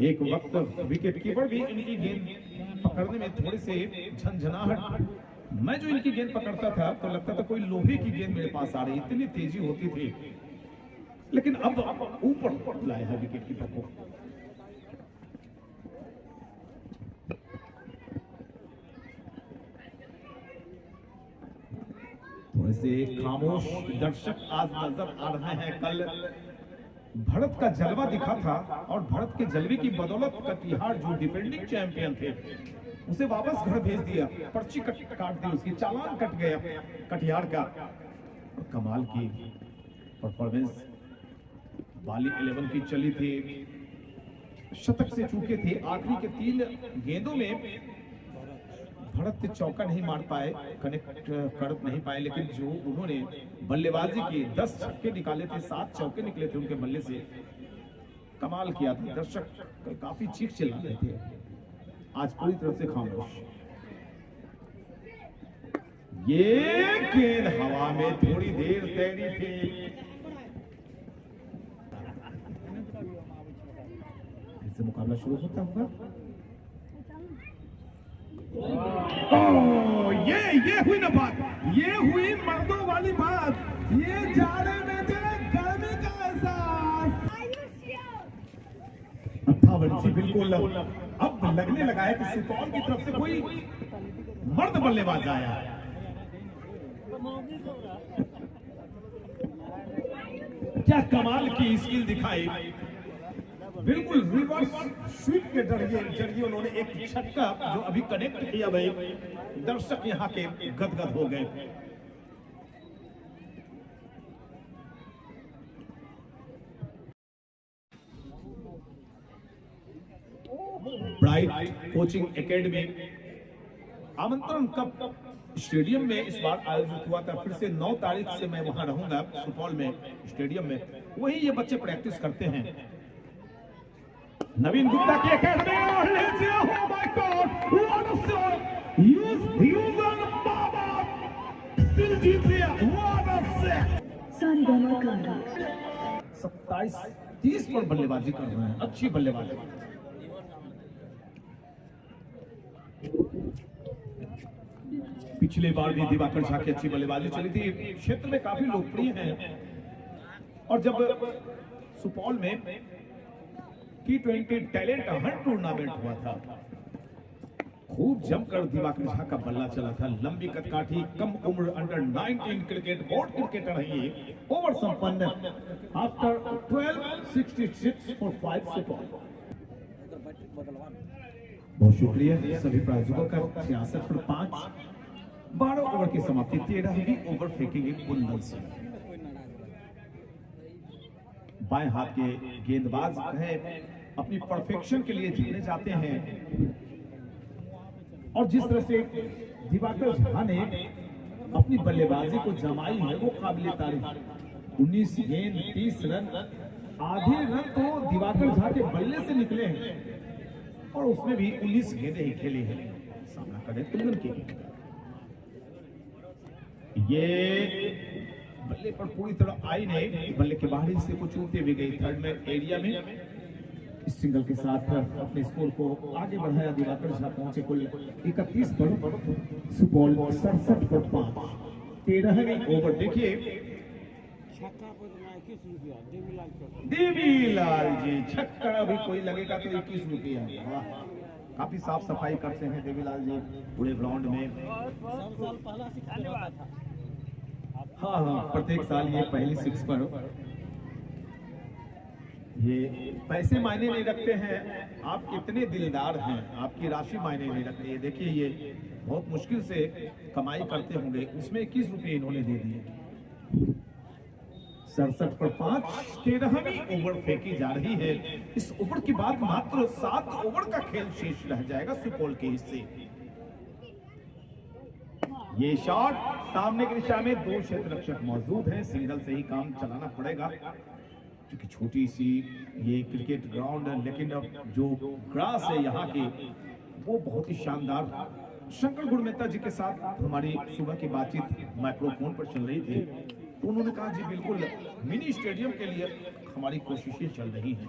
एक वक्त विकेट कीपर भी इनकी गेंद पकड़ने में थोड़े से झंझनाहट, मैं जो इनकी गेंद पकड़ता था तो लगता था कोई लोहे की गेंद मेरे पास आ रही, इतनी तेजी होती थी, लेकिन अब ऊपर बुलाया है विकेट कीपर को। थोड़े से खामोश दर्शक आज नजर आ रहे हैं। कल भारत का जलवा दिखा था और भारत के जलवे की बदौलत कटिहार जो डिफेंडिंग चैंपियन थे उसे वापस घर भेज दिया, पर्ची काट दी, उसकी चालान कट गया कटिहार का। कमाल की परफॉर्मेंस बाली 11 की चली थी, शतक से चूके थे। आखिरी के 3 गेंदों में भारत चौका नहीं मार पाए, कनेक्ट कर नहीं पाए, लेकिन जो उन्होंने बल्लेबाजी की 10 छक्के निकाले थे, 7 चौके निकले थे उनके बल्ले से, कमाल किया था। दर्शक काफी चीख चिल्ला रहे थे, आज पूरी तरह से खामोश। ये गेंद हवा में थोड़ी देर तैरी थी, इससे मुकाबला शुरू होता होगा। ये हुई ना बात, ये हुई मर्दों वाली बात, ये जाड़े में थे गर्मी का एहसास। 58 बिल्कुल अब लगने लगा है कि सुपौल की तरफ से कोई मर्द बल्लेबाज आया। क्या कमाल की स्किल दिखाई, बिल्कुल रिवर्स स्वीप के जरिए उन्होंने एक छक्का जो अभी कनेक्ट किया, भाई दर्शक यहाँ के गदगद हो गए। ब्राइट कोचिंग एकेडमी आमंत्रण कप स्टेडियम में इस बार आयोजित हुआ था, फिर से 9 तारीख से मैं वहां रहूंगा सुपौल में स्टेडियम में, वहीं ये बच्चे प्रैक्टिस करते हैं। नवीन गुप्ता की एकेडमी और oh my God, what a shot! use on बाबा, दिल जीत लिया, what a set! 27-30 पर बल्लेबाजी कर रहे हैं, अच्छी बल्लेबाजी। पिछले बार भी दिवाकर झा की अच्छी बल्लेबाजी चली थी, क्षेत्र में काफी लोकप्रिय हैं। और जब सुपौल में T20 टैलेंट हंट टूर्नामेंट हुआ था, खूब जमकर दिवाकर झा का बल्ला चला था। लंबी कदकाठी, कम उम्र, अंडर 19 क्रिकेट बोर्ड क्रिकेटर है ये, ओवर संपन्न आफ्टर 1266 for 5 सुपौल। बहुत शुक्रिया सभी प्रायोजकों का। 66 पर 5, 12 ओवर की समाप्ति, 13वीं ओवर फेंकेंगे कुंदन सिंह। बाएं हाथ के गेंदबाज हैं, अपनी परफेक्शन के लिए जीतने जाते हैं, और जिस तरह से दिवाकर झा ने अपनी बल्लेबाजी को जमाई है वो काबिल तारीफ। 19 गेंद 30 रन, आधे रन तो दिवाकर झा के बल्ले से निकले हैं और उसमें भी 19 गेंदें ही खेली हैं। सामना करें कुंदन के, ये बल्ले पर पूरी तरह आई नहीं, बल्ले के बाहरी हिस्से को चूमते हुए गई। थर्ड में एरिया में इस सिंगल के साथ अपने स्कोर को आगे बढ़ाया दिवाकर झा, पहुंचे कुल 31 पर सुपौल 67 पर 5। 13वीं ओवर देखिए, देवीलाल जी छक्का भी कोई लगेगा तो 21 रुपया। काफी साफ सफाई करते हैं देवीलाल जी पूरे ग्राउंड में। हाँ, प्रत्येक साल ये पहली 6 पर ये पैसे मायने नहीं रखते हैं, आप कितने दिलदार हैं, आपकी राशि मायने नहीं रखती है। देखिए ये बहुत मुश्किल से कमाई करते होंगे, उसमें 21 रुपये इन्होंने दे दिए। 67 पर 5, 13वीं ओवर फेंकी जा रही है। इस ओवर के बाद मात्र 7 ओवर का खेल शेष रह जाएगा सुपौल के हिस्से। ये शॉट सामने की दिशा में 2 क्षेत्र रक्षक मौजूद हैं, सिंगल से ही काम चलाना पड़ेगा क्योंकि छोटी सी ये क्रिकेट ग्राउंड है, लेकिन अब जो ग्रास है यहाँ की वो बहुत ही शानदार। शंकर गुड़मेत्ता जी के साथ हमारी सुबह की बातचीत माइक्रोफोन पर चल रही थी, तो उन्होंने कहा जी बिल्कुल मिनी स्टेडियम के लिए हमारी कोशिशें चल रही हैं,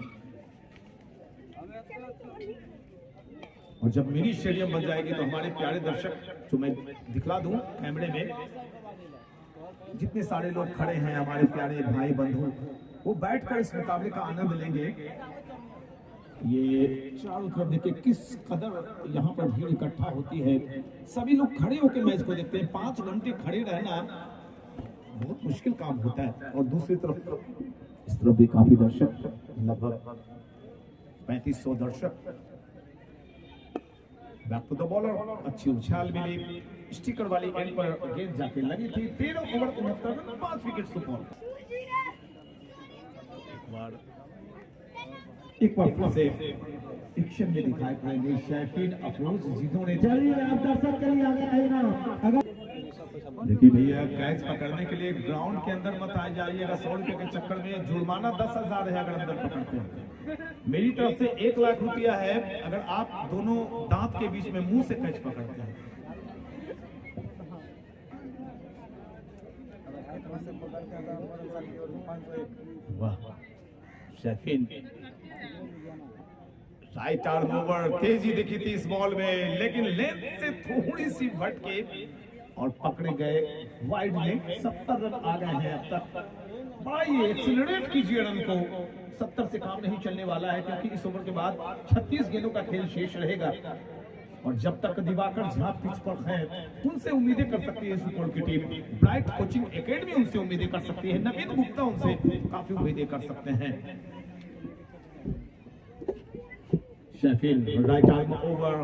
और जब मिनी स्टेडियम बन जाएगी तो हमारे प्यारे दर्शक, जो मैं दिखला दूं कैमरे में, जितने सारे लोग खड़े हैं हमारे प्यारे भाई बंधु, वो बैठकर इस मुकाबले का आनंद लेंगे। ये चारों तरफ देखिए किस कदर यहाँ पर भीड़ इकट्ठा होती है, सभी लोग खड़े होकर मैच को देखते हैं। 5 घंटे खड़े रहना बहुत मुश्किल काम होता है। और दूसरी तरफ इस तरफ भी काफी दर्शक, लगभग 3500 दर्शक। बैक टू द बॉलर, अच्छी उछाल मिली, स्टिकर वाली एंड पर गेंद जाके लगी थी। 13 ओवर 69 रन, 5 विकेट सुपौल। एक बार फिर से एक्शन में दिखाई पड़ेंगे शैफीन अफरोज, जिन्होंने देखिए भैया कैच पकड़ने के लिए ग्राउंड के अंदर मत आ जाइएगा, 100 रुपए के चक्कर में जुर्माना 10,000 है अगर अंदर पकड़ते हैं। मेरी तरफ से 1 लाख रुपया है अगर आप दोनों दांत के बीच में मुंह से कैच पकड़ते हैं। वाह शैफीन, राइट आर्म ओवर, तेजी दिखी थी इस बॉल में, लेकिन लेंथ से थोड़ी सी भटके और पकड़े गए वाइड में। 70 रन आ गए हैं अब तक। बड़ा ही एक्सीलरेट कीजिए रन को, 70 से काम नहीं चलने वाला है क्योंकि इस ओवर के बाद 36 गेंदों का खेल शेष रहेगा। और जब तक दिवाकर झा पिच पर हैं, उनसे उम्मीदें कर सकती है सुपौल की टीम। ब्राइट कोचिंग एकेडमी उनसे उम्मीदें कर सकती है, नवीन गुप्ता उनसे काफी उम्मीदें कर सकते हैं। Shafeen right arm over,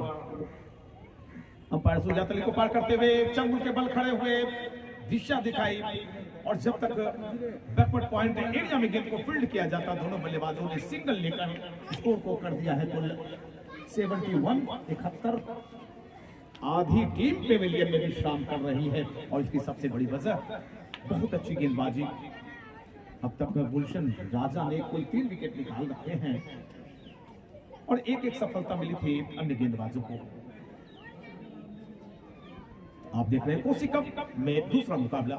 umpire Sujat Ali को पार करते हुए चंगुल के बल खड़े हुए, दिशा दिखाई, और जब तक बैकवर्ड पॉइंट एरिया में गेंद को फील्ड किया जाता, दोनों बल्लेबाजों ने सिंगल लेकर स्कोर को कर दिया है कुल 71। आधी टीम पेविलियन में विश्राम कर रही है और इसकी सबसे बड़ी वजह बहुत अच्छी गेंदबाजी। अब तक गुलशन राजा ने कुल 3 विकेट निकाल रखे हैं और एक सफलता मिली थी अन्य गेंदबाजों को। आप देख रहे हैं कोसी कप में दूसरा मुकाबला।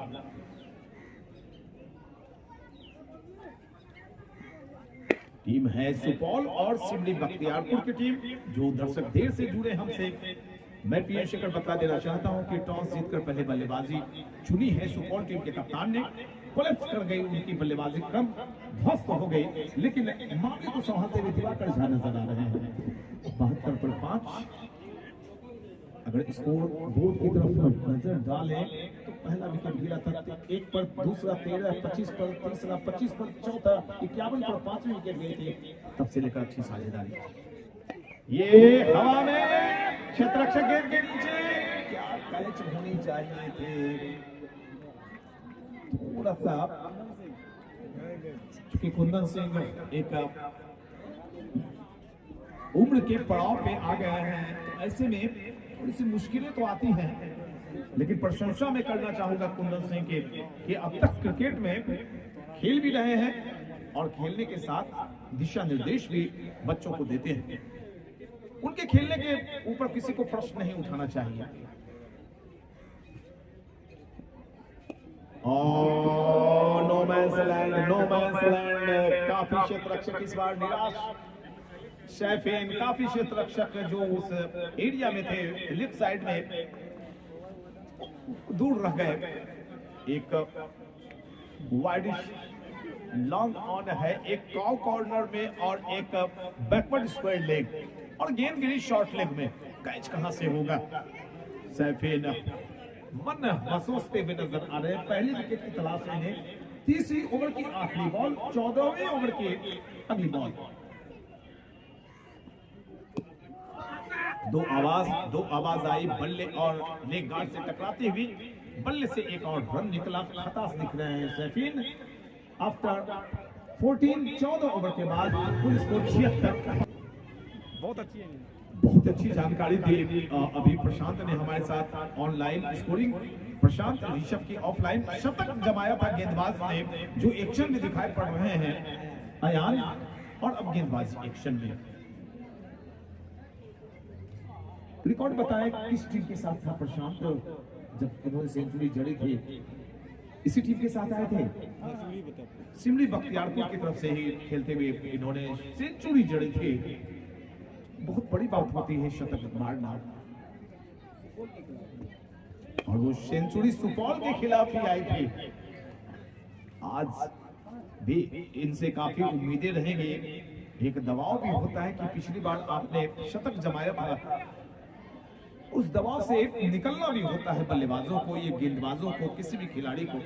टीम है सुपौल और सिमली बख्तियारपुर की टीम। जो दर्शक देर से जुड़े हमसे, मैं पीएन शेखर बता देना चाहता हूं कि टॉस जीतकर पहले बल्लेबाजी चुनी है सुपौल टीम के कप्तान ने। कोलैप्स कर गई उनकी बल्लेबाजी, क्रम ध्वस्त हो गई, लेकिन मामले को संभालते हुए दिवाकर झा नजर आ रहे हैं। 72 पर 5। अगर स्कोर बोर्ड की तरफ नजर डालें तो पहला विकेट गिरा था 1 पर, दूसरा 13, 25 पर तीसरा, 25 पर चौथा, 51 पर 5वीं विकेट गई थी। तब से लेकर अच्छी साझेदारी। ये हवा में क्षेत्ररक्षक गेंद के नीचे, क्या कैच होनी चाहिए थे। थोड़ा सा चूंकि कुंदन सिंह एक उम्र के पड़ाव पे आ गए हैं, तो ऐसे में थोड़ी सी मुश्किलें तो आती हैं, लेकिन प्रशंसा मैं करना चाहूंगा कुंदन सिंह के कि अब तक क्रिकेट में खेल भी रहे हैं और खेलने के साथ दिशा निर्देश भी बच्चों को देते हैं। उनके खेलने के ऊपर किसी को प्रश्न नहीं उठाना चाहिए। और नो मैंस लैंड, काफी क्षेत्ररक्षक इस बार निराश। शैफीन काफी क्षेत्ररक्षक जो उस एरिया में थे लेफ्ट साइड में दूर रह गए। एक वाइडिश लॉन्ग ऑन है, एक काउ कॉर्नर में और एक बैकवर्ड स्क्वायर लेग, और गेंद गिरी शॉर्ट लेग में। कैच कहां से होगा। सैफीन मन महसूसते हुए नजर आ रहे हैं। पहली विकेट की तलाश में तीसरी ओवर की आखिरी बॉल, 14वें ओवर की अगली बॉल। दो आवाज आई बल्ले और लेग गार्ड से टकराती हुई। बल्ले से एक और रन निकला। खतास दिख रहे हैं सैफीन। आफ्टर 14 ओवर के बाद कुल स्कोर 76। बहुत अच्छी जानकारी दी अभी प्रशांत ने हमारे साथ ऑनलाइन स्कोरिंग। प्रशांत ऋषभ की ऑफलाइन शतक जमाया था गेंदबाज ने, जो एक्शन में दिखाई पड़ रहे हैं अयान, और अब गेंदबाज एक्शन में। रिकॉर्ड बताएं किस टीम के साथ था प्रशांत जब इन्होंने सेंचुरी जड़ी थी? इसी टीम के साथ आए थे, सिमरी बख्तियारपुर की तरफ से ही खेलते हुए इन्होंने सेंचुरी जड़ी थी। बहुत बड़ी बात होती है शतक मारना, और वो सेंचुरी सुपौल के खिलाफ ही आई थी। आज भी इनसे काफी उम्मीदें रहेंगी। एक दबाव भी होता है कि पिछली बार आपने शतक जमाया था, उस दबाव से निकलना भी होता है बल्लेबाजों को, ये गेंदबाजों को, किसी भी खिलाड़ी को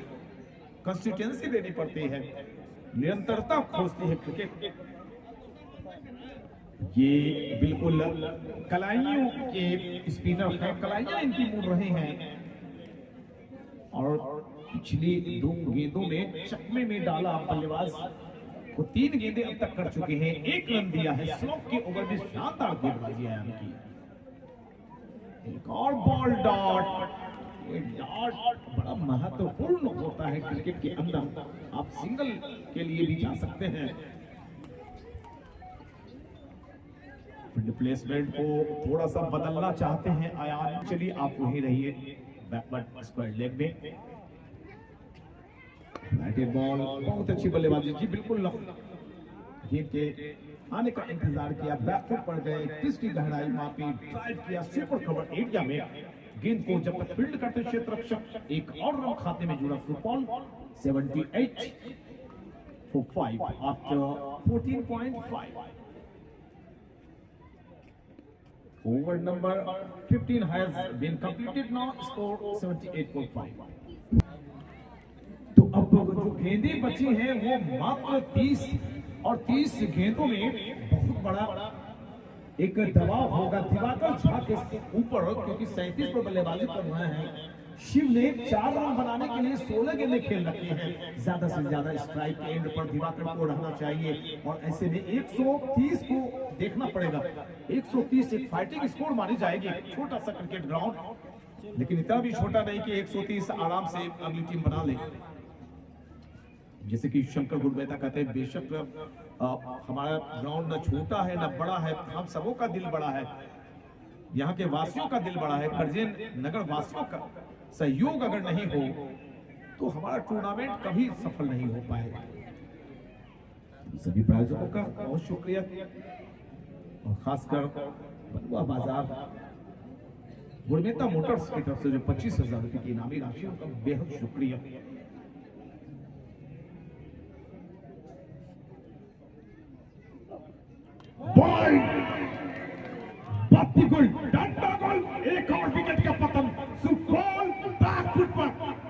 कंसिस्टेंसी देनी पड़ती है, निरंतरता खोजती है क्रिकेट। ये बिल्कुल कलाइयों के स्पिनर हैं, कलाइयां इनकी मुड़ रही हैं, और पिछली 2 गेंदों में चकमे में डाला बल्लेबाज वो 3 गेंदें अब तक कर चुके हैं, 1 रन दिया है। स्लॉप के ओवर में शानदार गेंदबाजी है इनकी। एक और बॉल डॉट। ये डॉट बड़ा महत्वपूर्ण होता है क्रिकेट के अंदर, आप सिंगल के लिए भी जा सकते हैं। प्लेसमेंट को थोड़ा सा बदलना चाहते हैं आयान, चलिए आप वहीं रहिए बैकवर्ड स्क्वायर लेग में। बैटेड बॉल, बहुत अच्छी बल्लेबाजी जी, बिल्कुल गेंद के आने का इंतजार किया, बैकफुट पड़ गए, पिच की गहराई मापी, ड्राइव किया सुपर कवर एरिया में। गेंद को जब तक फील्ड करते क्षेत्र रक्षक, एक और रन खाते में जुड़ा Supaul 78 for 5 after 14.5. Over number 15 has been completed now, score 78 for 5. तो अब जो गेंदें बची हैं वो मात्र 30, और 30 गेंदों में बहुत बड़ा एक दबाव होगा दिवाकर झा के ऊपर, क्योंकि 37 पर बल्लेबाजी कर रहे हैं। शिव ने 4 रन बनाने के लिए 16 गेंदें खेल रखी हैं। ज्यादा से ज्यादा स्ट्राइक के एंड पर दिवाकर को रहना चाहिए, और ऐसे में 130 को देखना पड़ेगा। 130 एक फाइटिंग स्कोर मानी जाएगी, छोटा सा क्रिकेट ग्राउंड, लेकिन इतना भी छोटा नहीं कि 130 आराम से अगली टीम बना ले। जैसे कि शंकर गुरबेता कहते हैं, बेशक हमारा ग्राउंड न छोटा है न बड़ा है, हम सबों का दिल बड़ा है, यहाँ के वासियों का दिल बड़ा है। करजेन नगर वासियों का सहयोग अगर नहीं हो तो हमारा टूर्नामेंट कभी सफल नहीं हो पाएगा। सभी प्रायोजकों का बहुत शुक्रिया, और खासकर बलुआ बाजार गुरमेता मोटर्स की तरफ से जो 25,000 रुपए की इनामी राशि, उनका बेहद शुक्रिया। एक और विकेट का पतन, सुपौल बैकफुट पर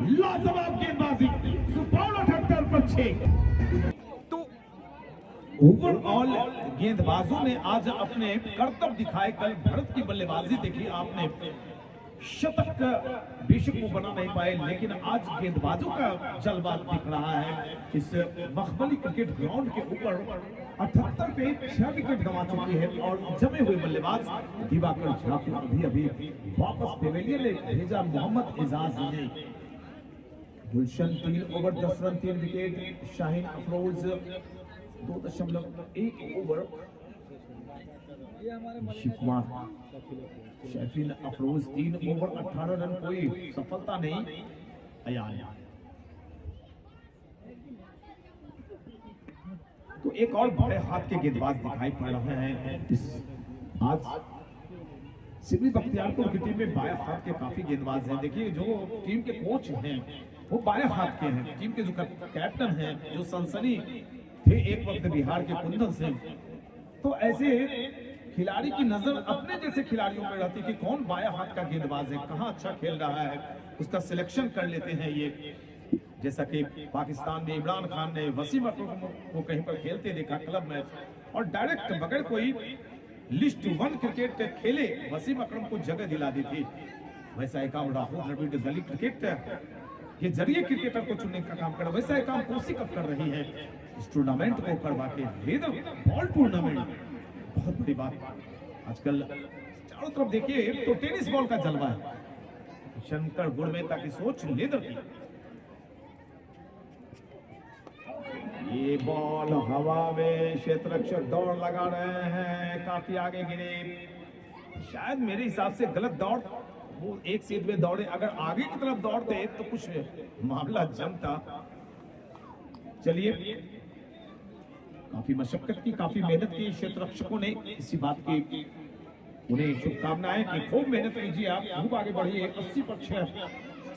लाजवाब गेंदबाजी, सुपौल 78 पर 6। तो ओवरऑल गेंदबाजों ने आज अपने कर्तव्य दिखाए। कल भारत की बल्लेबाजी देखी आपने, शतक बेशक वो बना नहीं पाए, लेकिन आज गेंदबाजों का जलवा दिख रहा है। इस मखमली क्रिकेट ग्राउंड के ऊपर 78 पे 6 विकेट गंवा चुकी है, और जमे हुए बल्लेबाज दिवाकर झा को अभी वापस पेवेलियन में भेजा मोहम्मद एजाज ने। Gulshan 3 over 10 run 3 wicket. Shaheen Afroz 2.1 over. Shivkumar Shafeen Afroz 3 over 18 run, कोई सफलता नहीं। अयान तो एक और बड़े हाथ के गेंदबाज दिखाई पड़ रहे हैं। आज सिमरी बख्तियारपुर की टीम में बाएं हाथ के काफी गेंदबाज हैं। देखिए जो टीम के कोच हैं वो बाएं हाथ के हैं। टीम के जो कैप्टन हैं, जो सनसनी थे एक वक्त बिहार के कुंदन सिंह, तो ऐसे खिलाड़ी की नजर अपने जैसे खिलाड़ियों में रहती है कि कौन बाएं हाथ का गेंदबाज है, कहां अच्छा खेल रहा है, उसका सिलेक्शन कर लेते हैं ये। जैसा कि पाकिस्तान में इमरान खान ने वसीम अकरम को कहीं पर खेलते देखा क्लब मैच, और डायरेक्ट बगैर कोई लिस्ट 1 क्रिकेट खेले वसीम अकरम को जगह दिला दी थी। वैसा एक काम राहुल द्रविड़ गली क्रिकेट के जरिए क्रिकेटर को चुनने का काम कर, वैसा एक काम कोसी कप कर रही है इस टूर्नामेंट को करवा के। लेदर बॉल टूर्नामेंट बहुत बड़ी बात। आजकल चारों तरफ देखिए तो टेनिस बॉल का जलवा है। शंकर गुरमेता की सोच लेदर की। ये बॉल हवा में, क्षेत्र रक्षक दौड़ लगा रहे हैं, काफी आगे गिरे। शायद मेरे हिसाब से गलत दौड़, वो एक सीध में दौड़े, अगर आगे की तरफ दौड़ते तो कुछ मामला जमता। चलिए, काफी मशक्कत की, काफी मेहनत की क्षेत्र रक्षकों ने, इसी बात की उन्हें शुभकामनाएं कि खूब मेहनत कीजिए, आप खूब आगे बढ़िए। 80 पर 6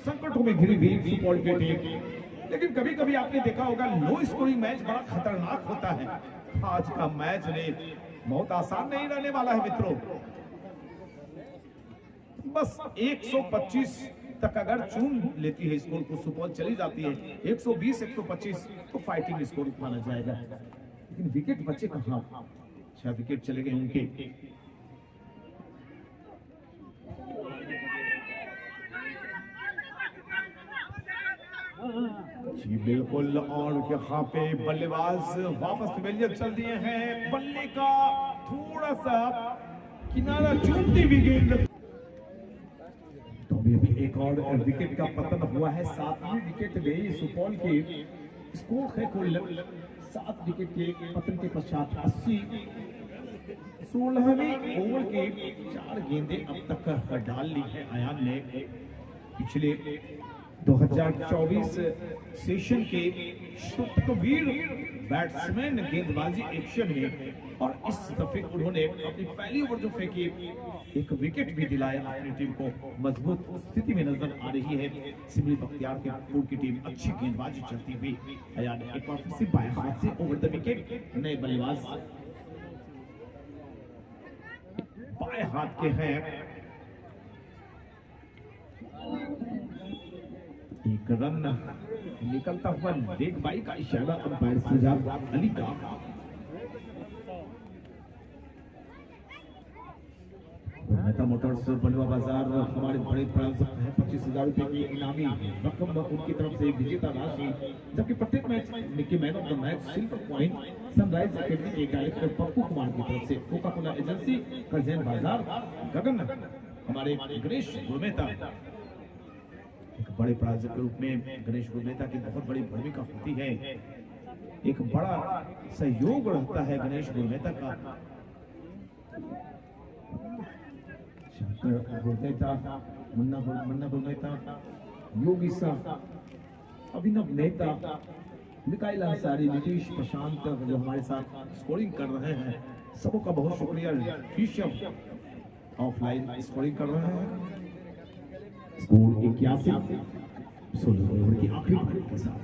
संकटों में घिरी हुई सुपौल की टीम। लेकिन कभी कभी आपने देखा होगा लो स्कोरिंग मैच बड़ा खतरनाक होता है। आज का मैच ने बहुत आसान नहीं रहने वाला है मित्रों। बस 125 तक अगर चूम लेती है स्कोर को, सुपौल चली जाती है 120-125 तो फाइटिंग स्कोर माना जाएगा। लेकिन विकेट बचे कहां? 6 विकेट चले गए उनके। जी बिल्कुल, और यहाँ पे बल्लेबाज वापस पवेलियन चल दिए हैं। बल्ले का थोड़ा सा किनारा चूमती हुई गेंद, तो अभी एक और विकेट का पतन हुआ है। 7वीं विकेट गई सुपौल की। स्कोर है कुल 7 विकेट के पतन के पश्चात 80। 16वीं ओवर की 4 गेंदें अब तक डाल ली है अयान ने। पिछले 2024 सेशन के शुतकवीर बैट्समैन गेंदबाजी एक्शन में, और इस दफे उन्होंने अपनी पहली ओवर जो फेंकी एक विकेट भी दिलाया अपनी टीम को। मजबूत स्थिति में नजर आ रही है सिमरी बख्तियारपुर की टीम। अच्छी गेंदबाजी चलती हुई अयान एक बार फिर से बाएं हाथ से ओवर द विकेट। नए बल्लेबाज बाएं हाथ के हैं। एक रन निकलता हुआ लेग बाई का इशारा अंपायर सजाद अली का। मेहता मोटर्स बलुआ बाजार हमारे बड़े प्रायोजक हैं। 25,000 रुपए की इनामी रकम उनकी तरफ से विजेता राशि, जबकि प्रत्येक मैच के man of the match silver coin sunrise academy के डायरेक्टर पप्पू कुमार की तरफ से। कोका कोला एजेंसी करजैन बाजार गगन हमारे गणेश गुरमेता, एक बड़े प्रायोजक के रूप में गणेश गुरमेता की बहुत बड़ी भूमिका होती है। एक बड़ा सहयोग रहता है गणेश गुरमेता का। शंकर गुरमेता, मुन्ना गुरमेता, योगी शाह, अभिनव मेहता, मिकाइल अंसारी, नीतीश प्रशांत जो हमारे साथ स्कोरिंग कर रहे हैं, सबों का बहुत शुक्रिया। ऋषभ ऑफलाइन स्कोरिंग कर रहे हैं। स्कोर 81, 16 ओवर की आखिरी पारी के साथ।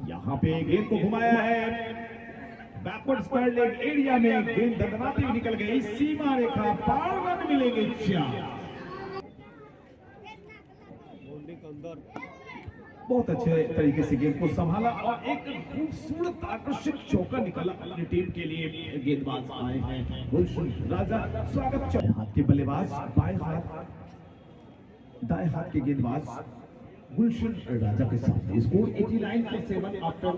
यहाँ पे गेंद को घुमाया है बैकवर्ड स्क्वायर लेग एरिया में, गेंद दंडनाती हुई निकल गई सीमा रेखा पार। रन मिलेंगे 4। बहुत अच्छे तरीके से गेंद को संभाला और एक खूबसूरत आकर्षक चौका निकाला अपनी टीम के लिए। गेंदबाज आए हैं गुलशन राजा, स्वागत। हाथ के बल्लेबाज बाएं हाथ, दाएं हाथ के गेंदबाज गुलशन राजा के साथ। स्कोर 89 for 7 आफ्टर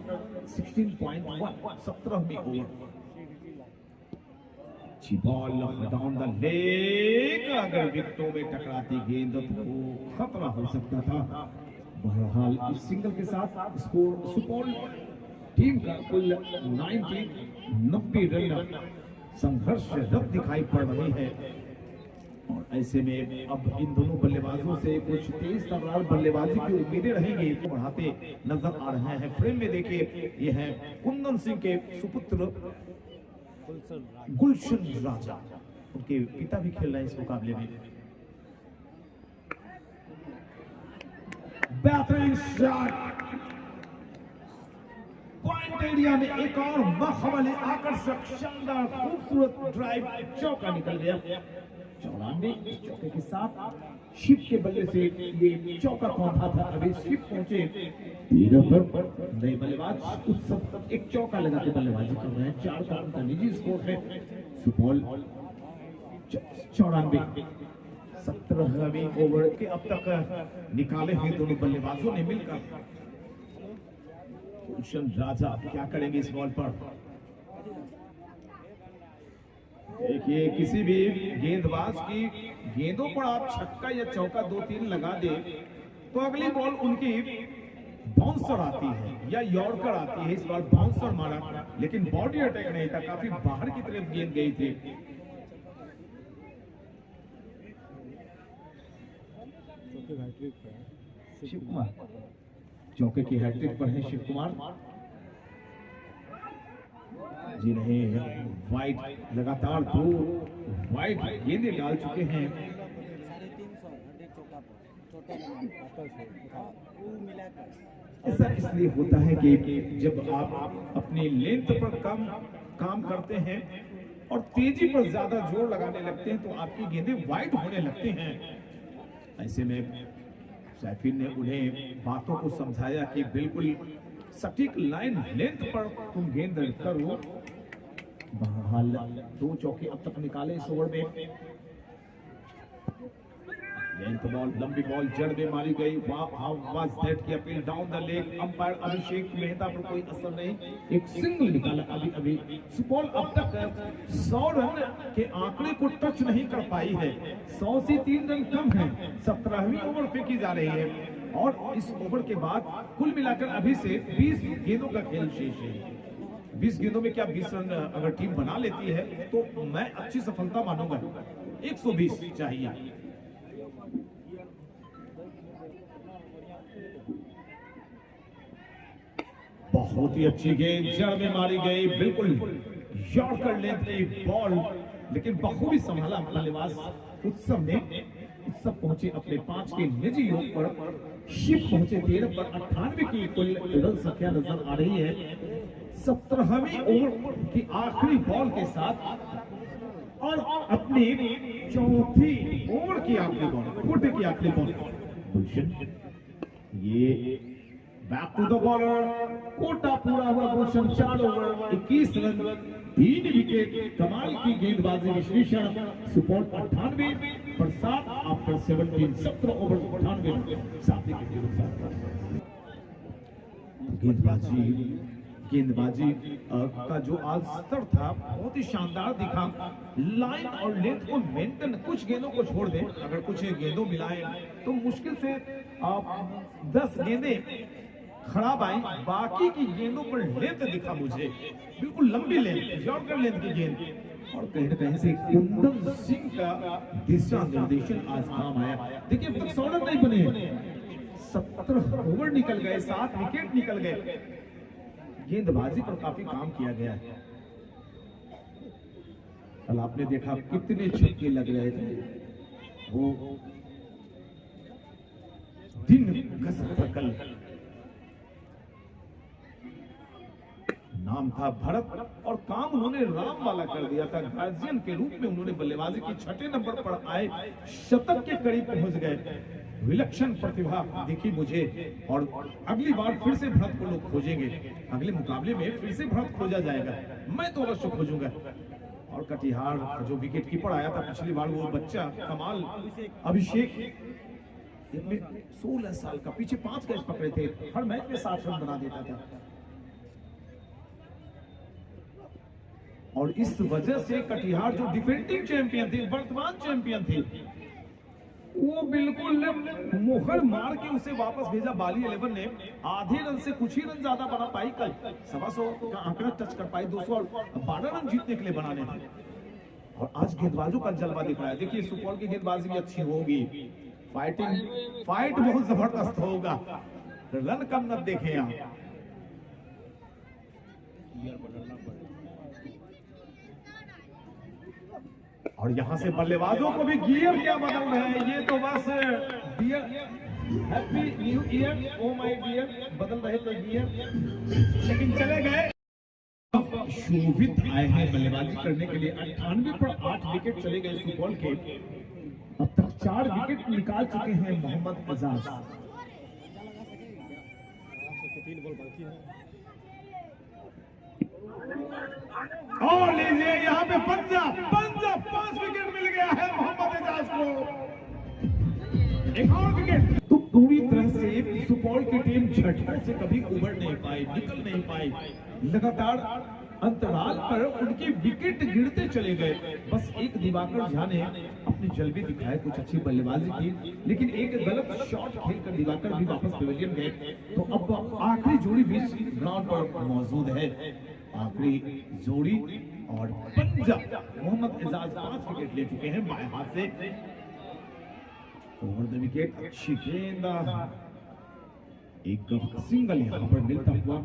16.1, 17वीं over. Ball down the leg, अगर विकेटों में टकराती गेंद तो खतरा हो सकता था। बहरहाल इस सिंगल के साथ स्कोर सुपौल टीम का कुल 90 रन संघर्षरत दिखाई पड़ रही है। और ऐसे में अब इन दोनों बल्लेबाजों से कुछ तेज तर्रार बल्लेबाजी की उम्मीदें रहेंगी तो बढ़ाते नजर आ रहे हैं। फ्रेम में देखिए, ये है कुंदन सिंह के सुपुत्र गुलशन राजा, उनके पिता भी खेल रहे हैं इस मुकाबले में। बेहतरीन शॉट, पॉइंट एरिया में एक और बखवाले आकर्षक शानदार खूबसूरत ड्राइव, चौका निकल गया। 94 चौके के साथ शिव के बल्ले से ये चौका पहुंचा था। अभी शिव पहुंचे 13 पर नए बल्लेबाज उत्सव एक चौका लगा के बल्लेबाजी कर रहे हैं। 4 का उनका निजी स्कोर है। सुपौल 94 17वें ओवर के अब तक निकाले हैं दोनों बल्लेबाजों ने मिलकर। गुलशन राजा क्या करेंगे इस बॉल पर? देखिए किसी भी गेंदबाज की गेंदों पर आप छक्का या चौका 2-3 लगा दे तो अगली बॉल उनकी बाउंसर आती है या यॉर्कर आती है। इस बार बाउंसर मारा लेकिन बॉडी अटैक नहीं था, काफी बाहर की तरफ गेंद गई थी। शिव कुमार चौके की हैट्रिक पर है शिव कुमार जी रहे हैं। वाइट लगातार 2 वाइट गेंदें डाल चुके हैं। ऐसा इसलिए होता है कि जब आप अपनी लेंथ पर कम काम करते हैं और तेजी पर ज्यादा जोर लगाने लगते हैं तो आपकी गेंदें वाइड होने लगती हैं। ऐसे में सैफी ने उन्हें बातों को समझाया कि बिल्कुल सटीक लाइन लेंथ पर तुम गेंद करो। बहरहाल 2 चौके अब तक निकाले इस ओवर में। लेंथ बॉल लंबी बॉल जड़ में मारी गई। हाउ वाज दैट की appeal down the leg. Umpire Abhishek Mehta पर कोई असर नहीं, एक सिंगल निकाला। अभी सुपौल अब तक 100 रन के आंकड़े को टच नहीं कर पाई है। 100 से 3 रन कम है। 17वीं ओवर फेंकी जा रही है और इस ओवर के बाद कुल मिलाकर अभी से 20 गेंदों का खेल शेष है। 20 गेंदों में क्या 20 रन अगर टीम बना लेती है तो मैं अच्छी सफलता मानूंगा। 120 चाहिए। बहुत ही अच्छी गेंद जड़ में मारी गई, बिल्कुल यॉर्कर लेंथ की बॉल, लेकिन बखूबी संभाला बल्लेबाज उत्सव ने। उत्सव पहुंचे अपने 5 के निजी योग पर। शिव पहुंचे 13 पर। 98 की कुल रन संख्या नजर आ रही है। 17वीं ओवर की आखिरी बॉल के साथ और अपनी चौथी ओवर की आखिरी बॉल, कोटे की आखिरी बॉल। गुलशन ये back to the bowler, quota पूरा हुआ। Gulshan 4 over 21 run 3 wicket. कमाल की गेंदबाजी विश्लेषण। सुपौल 98 पर 7 आफ्टर 17 17 ओवर 98 रन 7 विकेट के नुकसान। गेंदबाजी का जो आज स्तर था बहुत ही शानदार दिखा। लाइन और लेंथ को मेंटेन, कुछ गेंदों को छोड़ दें, अगर कुछ गेंदों मिलाएं तो मुश्किल से 10 गेंदें खराब आई। बाकी की गेंदों पर लेंथ दिखा मुझे, बिल्कुल लंबी लेंथ, यॉर्कर लेंथ की गेंद। और कहीं न कहीं से कुंदन सिंह का दिशा निर्देशन आज काम आया। देखिए अब तक 100 रन नहीं बने, 17 ओवर निकल गए, 7 विकेट निकल गए। गेंदबाजी पर काफी काम किया गया है। कल आपने देखा कितने छक्के लग रहे थे, वो दिन गजब था कल। नाम था भरत और काम उन्होंने राम वाला कर दिया था। गार्जियन के रूप में उन्होंने बल्लेबाजी की 6ठे नंबर पर आए, शतक के करीब पहुंच गए। विलक्षण प्रतिभा दिखी मुझे और अगली बार फिर से भरत को लोग खोजेंगे। अगले मुकाबले में फिर से भरत खोजा जाएगा, मैं तो अवश्य खोजूंगा। और कटिहार जो विकेट कीपर आया था पिछली बार, वो बच्चा कमाल अभिषेक, 16 साल का, पीछे 5 कैच पकड़े थे, हर मैच में 60 रन बना देता था। और इस वजह से कटिहार जो डिफेंडिंग चैंपियन थे, वर्तमान चैंपियन थे, वो बिल्कुल मुहर मार के उसे वापस भेजा। बाली 11 ने आधे रन से कुछ ही रन ज्यादा बना पाई कल, 125 का आंकड़ा टच कर पाई। 212 रन जीतने के लिए बनाने थे। और आज गेंदबाजों का जलवा दिख रहा है। देखिए सुपौल की गेंदबाजी भी अच्छी होगी, फाइट बहुत जबरदस्त होगा, रन कम न देखें आप। और यहां से बल्लेबाजों को भी गियर क्या बदल रहे हैं, ये तो बस dear happy new year, oh my dear बदल रहे थे गियर, लेकिन चले गए। शोभित आए हैं बल्लेबाजी करने के लिए। 98 पर 8 विकेट चले गए सुपौल के। अब तक 4 विकेट निकाल चुके हैं मोहम्मद एजाज। और लीजिए यहाँ पे पंजाब 5 विकेट मिल गया है मोहम्मद एजाज को। एक और विकेट। तो पूरी तरह से सुपौल की टीम झटके से कभी उभर नहीं पाई, निकल नहीं पाई। लगातार अंतराल पर उनके विकेट गिरते चले गए। बस एक दिवाकर झा ने अपने जलवे दिखाए, कुछ अच्छी बल्लेबाजी की, लेकिन एक गलत शॉट खेलकर दिवाकर भी वापस पवेलियन गए। तो अब आखिरी जोड़ी बीच ग्राउंड पर मौजूद है, आखिरी जोड़ी। और पंजाब मोहम्मद एजाज 5 विकेट ले चुके हैं बाएं हाथ से। ओवर द विकेट, अच्छी गेंद, एक सिंगल यहां पर मिलता हुआ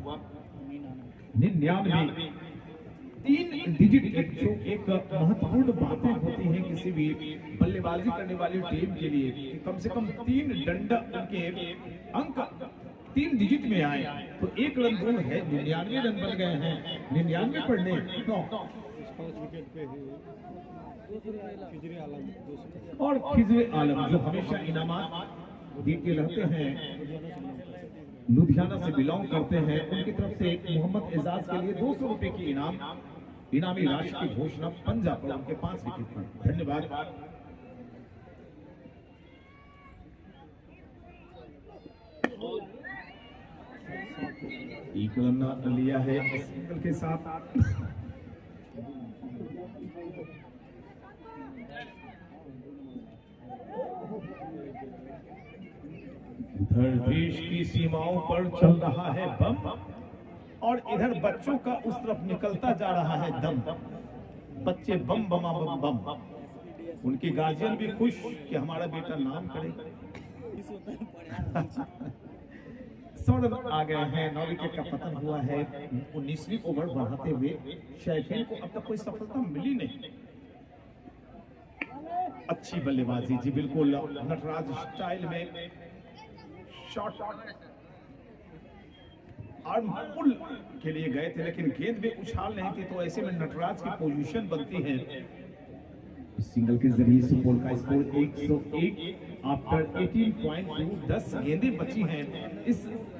99 3 डिजिट, जो एक महत्वपूर्ण बातें होती हैं किसी भी बल्लेबाजी करने वाली टीम के लिए कि कम से कम 3 डंडा उनके अंक 3 डिजिट में आए। तो 1 रन दूर है, 99 रन बन गए हैं। 99 पढ़ने 9 और खिजरे आलम जो हमेशा इनामात देते रहते हैं, लुधियाना से बिलोंग करते हैं, उनकी तरफ से मोहम्मद एजाज के लिए 200 रुपए की इनामी राशि की घोषणा पंजाब पर उनके 5 विकेट पर। धन्यवाद। एक रन लिया है सिंगल के साथ। उधर देश की सीमाओं पर चल रहा है बम और इधर बच्चों का उस तरफ निकलता जा रहा है दम। बच्चे बम बमा बम बम, उनके गार्जियन भी खुश कि हमारा बेटा नाम करे। 100 रन आ गए हैं, 9 विकेट का पतन हुआ है। 19वीं ओवर बढ़ाते हुए शैफीन को अब तक कोई सफलता मिली नहीं। अच्छी बल्लेबाजी जी, बिल्कुल नटराज स्टाइल में शॉट आर्म पुल के लिए गए थे, लेकिन गेंद में उछाल नहीं थी, तो ऐसे में नटराज की पोजीशन बनती है। सिंगल के जरिए सुपौल का स्कोर 101 आफ्टर 18.2। 10 गेंदें बची हैं।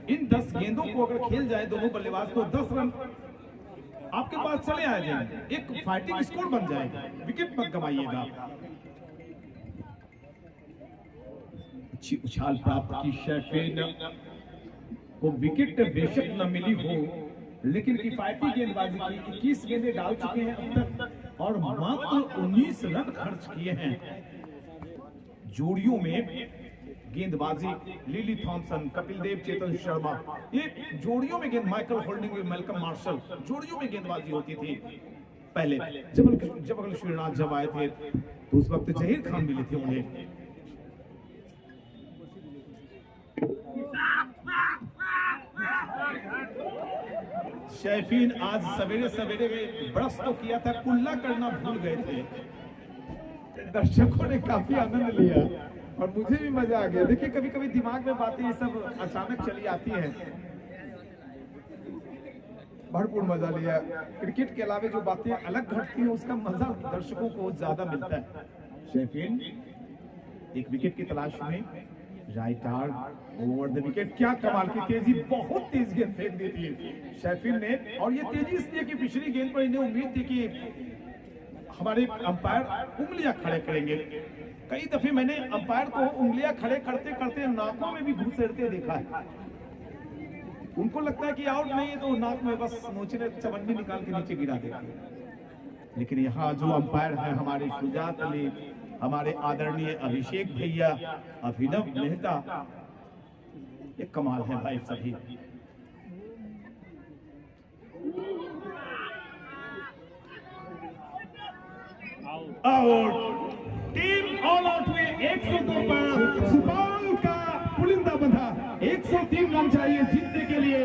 इन 10 गेंदों को अगर खेल जाए दोनों बल्लेबाज तो 10 रन आपके पास चले आ जाएंगे, एक फाइटिंग स्कोर बन जाएगा। विकेट मत गवाइएगा। अच्छी उछाल प्राप्त की शैफीन को विकेट बेशक न मिली हो, लेकिन किफायती गेंदबाजी की 21 गेंदें डाल चुके हैं अब तक और मात्र 19 रन खर्च किए हैं। जोड़ियों में गेंदबाजी लिली थॉमसन, कपिल देव, चेतन शर्मा, ये जोड़ियों में गेंद, माइकल होल्डिंग, मैल्कम मार्शल, जोड़ियों में गेंदबाजी होती थी पहले। जब श्रीनाथ जब आए थे तो उस वक्त जहीर खान मिले थे उन्हें। शैफीन आज सवेरे सवेरे ब्रश तो किया था, कुल्ला करना भूल गए थे। दर्शकों ने काफी आनंद लिया और मुझे भी मजा आ गया। देखिए, कभी कभी दिमाग में बातें ये सब अचानक चली आती हैं। भरपूर मजा लिया। क्रिकेट के अलावा जो बातें अलग घटती हैं उसका मजा दर्शकों को ज्यादा मिलता है। शैफीन एक विकेट की तलाश में, right arm over the wicket. क्या कमाल की तेजी, बहुत तेज गेंद फेंक दी थी शैफीन ने। और ये तेजी इसलिए कि पिछली गेंद पर इन्हें उम्मीद थी कि हमारे अंपायर उंगलियां खड़े करेंगे। कई दफे मैंने अंपायर को उंगलियां खड़े करते करते नाकों में भी घुसेड़ते देखा है। उनको लगता है कि आउट नहीं है तो नाक में बस नोचने चवन्नी निकाल के नीचे गिरा देगा। लेकिन यहाँ जो अंपायर है हमारे शुजात अली, हमारे आदरणीय अभिषेक भैया, अभिनव मेहता, ये कमाल है भाई सभी। आउट, टीम ऑल आउट में 102 पर सुपौल का पुलिंदा बंधा। 103 रन चाहिए जीतने के लिए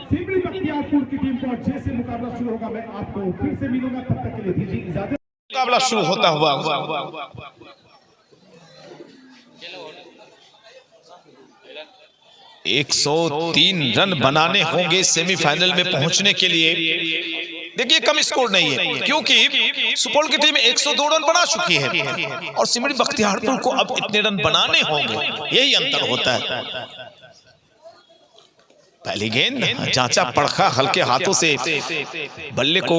सिमरी बख्तियारपुर की टीम को। जैसे मुकाबला शुरू होगा मैं आपको फिर से मिलूंगा, तब तक के लिए दीजिए इजाजत। मुकाबला शुरू होता हुआ 103 रन बनाने होंगे सेमीफाइनल में पहुंचने के लिए। देखिए कम स्कोर नहीं है, क्योंकि सुपौल की टीम 102 रन बना चुकी है और सिमरी बख्तियारपुर को अब इतने रन बनाने होंगे, यही अंतर होता है। पहली गेंद जांचा परखा, हल्के हाथों से बल्ले को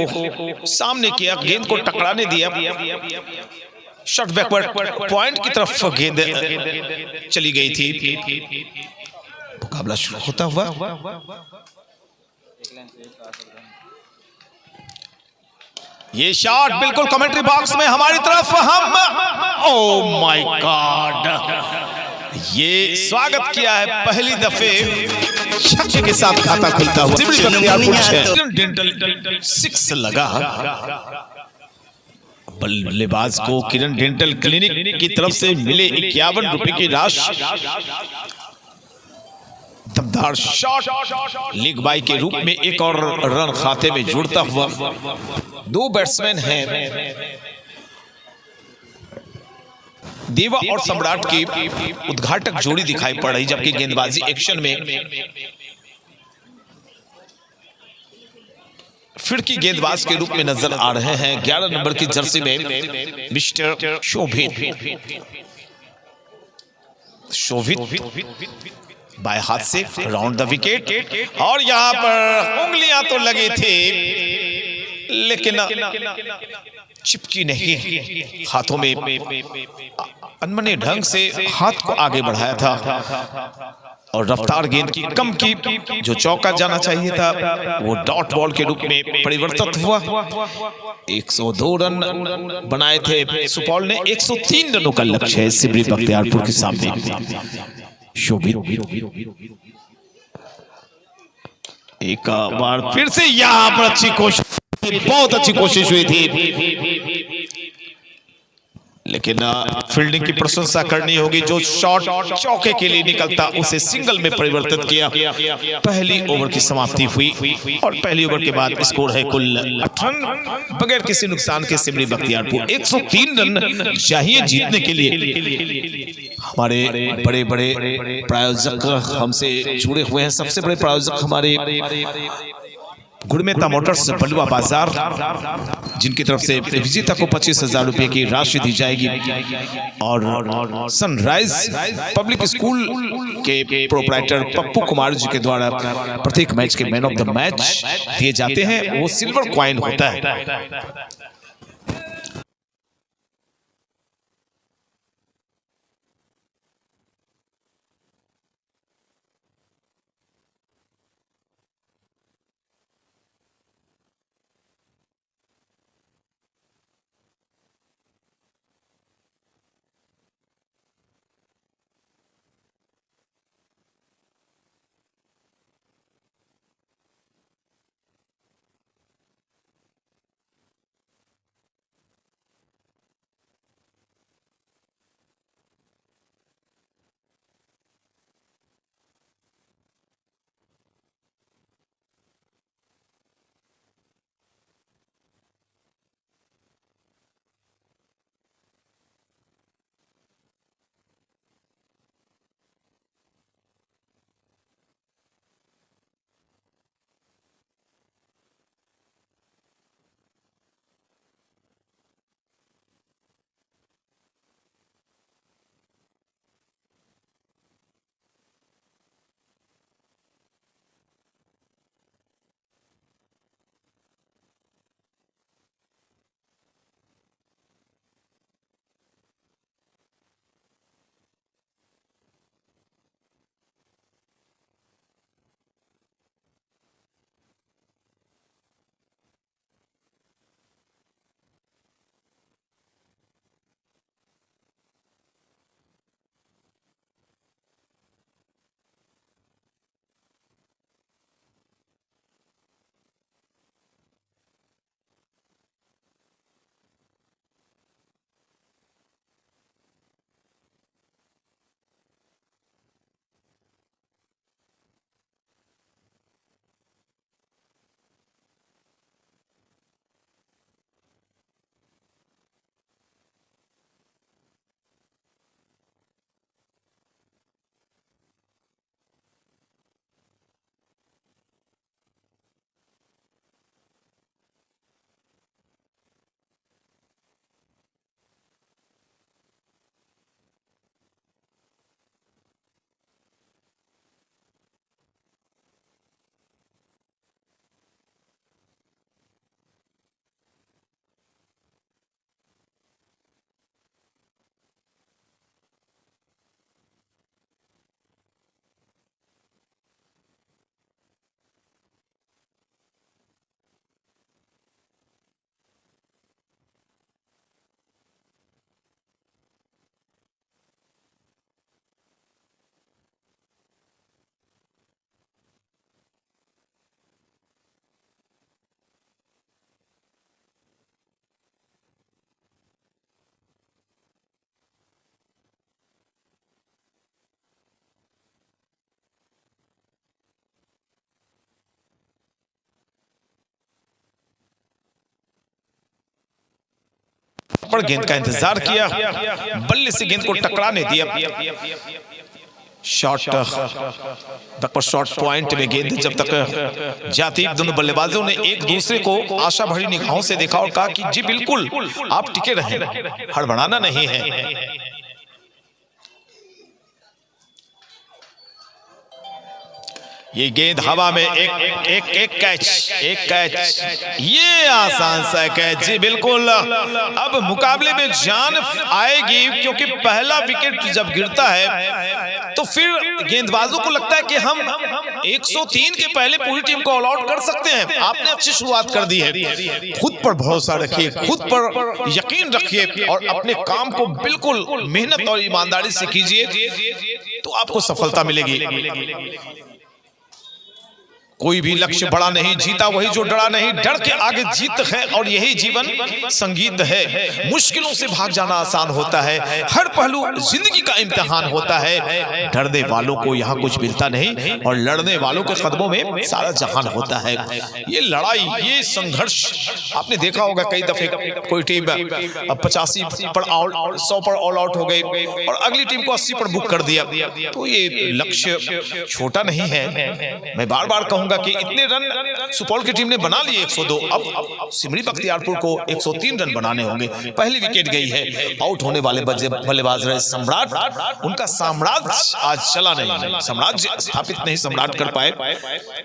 सामने किया, गेंद को टकराने दिया, शॉट बैकवर्ड पॉइंट की तरफ गेंद चली गई थी। मुकाबला शुरू होता हुआ ये शॉट बिल्कुल कमेंट्री बॉक्स में हमारी तरफ, हम ओ माय गॉड, ये स्वागत किया है पहली दफे छक्के के साथ खाता खुलता हुआ सिमरी बख्तियारपुर। डेंटल 6 लगा, बल्लेबाज को किरण डेंटल क्लिनिक की तरफ से मिले 51 रुपए की राशि। दमदार शॉट लीग बाई के रूप में एक और रन खाते में जुड़ता हुआ। 2 बैट्समैन हैं, देवा और सम्राट की उद्घाटक जोड़ी दिखाई पड़ रही, जबकि गेंदबाजी एक्शन में फिरकी गेंदबाज के रूप में नजर आ रहे हैं 11 नंबर की जर्सी में मिस्टर शोभित बाएं हाथ से राउंड द विकेट, और यहां पर उंगलियां तो लगी थी लेकिन चिपकी नहीं, हाथों में अनमने ढंग से हाथ को आगे बढ़ाया था और रफ्तार गेंद की कम की, जो चौका जाना चाहिए था वो डॉट बॉल के रूप में परिवर्तित हुआ। 102 रन बनाए थे सुपौल ने, 103 रनों का लक्ष्य है सिमरी बख्तियारपुर के सामने। शोभित एक बार फिर से यहां पर अच्छी कोशिश, बहुत अच्छी कोशिश हुई थी, लेकिन फील्डिंग की प्रशंसा करनी होगी। जो शॉट चौके के लिए निकलता उसे सिंगल में परिवर्तित किया। पहली ओवर की समाप्ति हुई और पहली ओवर के बाद स्कोर है कुल 8 रन बगैर किसी नुकसान के सिमरी बख्तियारपुर 103 रन चाहिए जीतने के लिए। हमारे बड़े बड़े प्रायोजक हमसे जुड़े हुए हैं। सबसे बड़े प्रायोजक हमारे गुड़मेता मोटर्स बलुआ बाजार, जिनकी तरफ से विजेता को 25,000 रुपए की राशि दी जाएगी, और सनराइज पब्लिक स्कूल के प्रोप्राइटर पप्पू कुमार जी के द्वारा प्रत्येक मैच के मैन ऑफ द मैच दिए जाते हैं, वो सिल्वर कॉइन होता है। पर गेंद का इंतजार किया, बल्ले से गेंद को टकराने दिया। शॉट तक पर शॉट पॉइंट में गेंद जब तक जाती, दोनों बल्लेबाजों ने एक दूसरे को आशा भरी निगाहों से देखा और कहा कि जी बिल्कुल आप टिके रहें, हड़बड़ाना नहीं है। ये गेंद हवा में एक कैच, ये आसान सा कैच, जी बिल्कुल। अब मुकाबले में जान आएगी, क्योंकि पहला विकेट जब गिरता है तो फिर गेंदबाजों को लगता है कि हम 103 के पहले पूरी टीम को ऑल आउट कर सकते हैं। आपने अच्छी शुरुआत कर दी है, खुद पर भरोसा रखिए, खुद पर यकीन रखिए और अपने काम को बिल्कुल मेहनत और ईमानदारी से कीजिए, तो आपको सफलता मिलेगी। कोई भी लक्ष्य बड़ा नहीं, जीता वही जो डरा नहीं, डर के आगे जीत है और यही जीवन संगीत है। मुश्किलों से भाग जाना आसान होता है, हर पहलू जिंदगी का इम्तिहान होता है। डरने वालों को यहाँ कुछ मिलता नहीं और लड़ने वालों के कदमों में सारा जहान होता है। ये लड़ाई, ये संघर्ष आपने देखा होगा कई दफे, कोई टीम 85 पर 100 पर ऑल आउट हो गई और अगली टीम को 80 पर बुक कर दिया। तो ये लक्ष्य छोटा नहीं है। मैं बार बार कहूंगा कि इतने रन सुपौल की टीम ने बना लिए 102, अब सिमरी बख्तियारपुर को 103 रन बनाने होंगे। पहली विकेट गई है, आउट होने वाले बल्लेबाज रहे सम्राट, उनका साम्राज्य आज चला नहीं, साम्राज्य स्थापित नहीं सम्राट कर पाए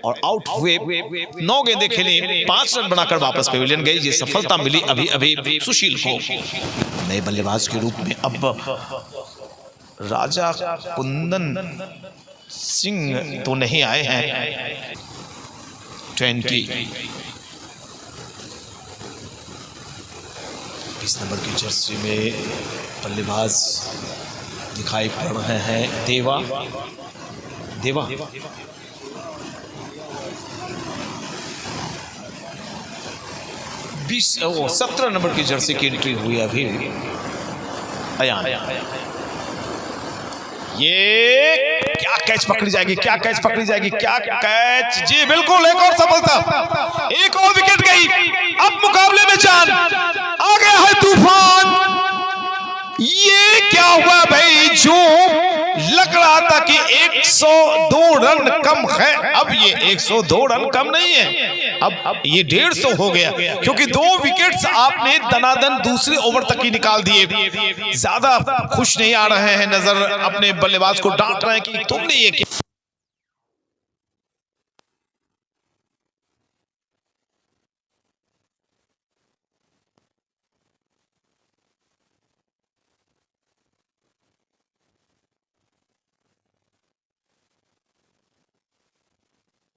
और आउट हुए। 9 गेंदें खेली, 5 रन बनाकर वापस पेविलियन गई। ये सफलता मिली अभी अभी सुशील को। नए बल्लेबाज के रूप में अब राजा कुंदन सिंह तो नहीं आए हैं। 20 नंबर की जर्सी में बल्लेबाज दिखाई पड़ रहे हैं देवा। 17 नंबर की जर्सी की एंट्री हुई अभी। ये क्या कैच पकड़ी जाएगी, क्या कैच पकड़ी जाएगी, क्या कैच, जी बिल्कुल एक और सफलता, एक और विकेट गई। अब मुकाबले में जान आ गया है, तूफान। ये क्या हुआ भाई, जो लग रहा था कि 102 रन कम है, अब ये 102 रन कम नहीं है, अब ये 150 हो गया, क्योंकि 2 विकेट्स आपने दनादन दूसरे ओवर तक ही निकाल दिए। ज्यादा खुश नहीं आ रहे हैं नजर, अपने बल्लेबाज को डांट रहे हैं कि तुमने ये क्या।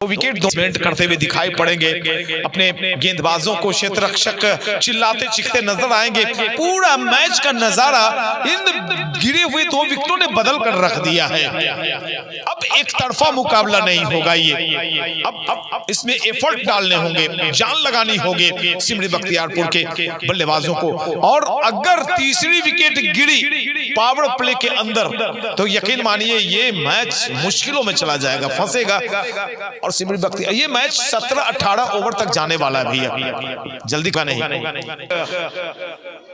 विकेट दोमेंट करते हुए दिखाई पड़ेंगे, अपने गेंदबाजों को क्षेत्ररक्षक चिल्लाते चीखते नजर आएंगे। पूरा मैच का नजारा इन गिरे हुए 2 विकेटों ने बदल कर रख दिया है। अब एक तरफा मुकाबला नहीं होगा, ये अब इसमें एफर्ट डालने होंगे, जान लगानी होगी सिमरी बख्तियारपुर के बल्लेबाजों को। और अगर तीसरी विकेट गिरी पावर प्ले के अंदर तो यकीन मानिए ये मैच मुश्किलों में चला जाएगा, फंसेगा। और सिमरी बख्तियार, ये मैच 17-18 ओवर तक जाने वाला है भैया, जल्दी का नहीं।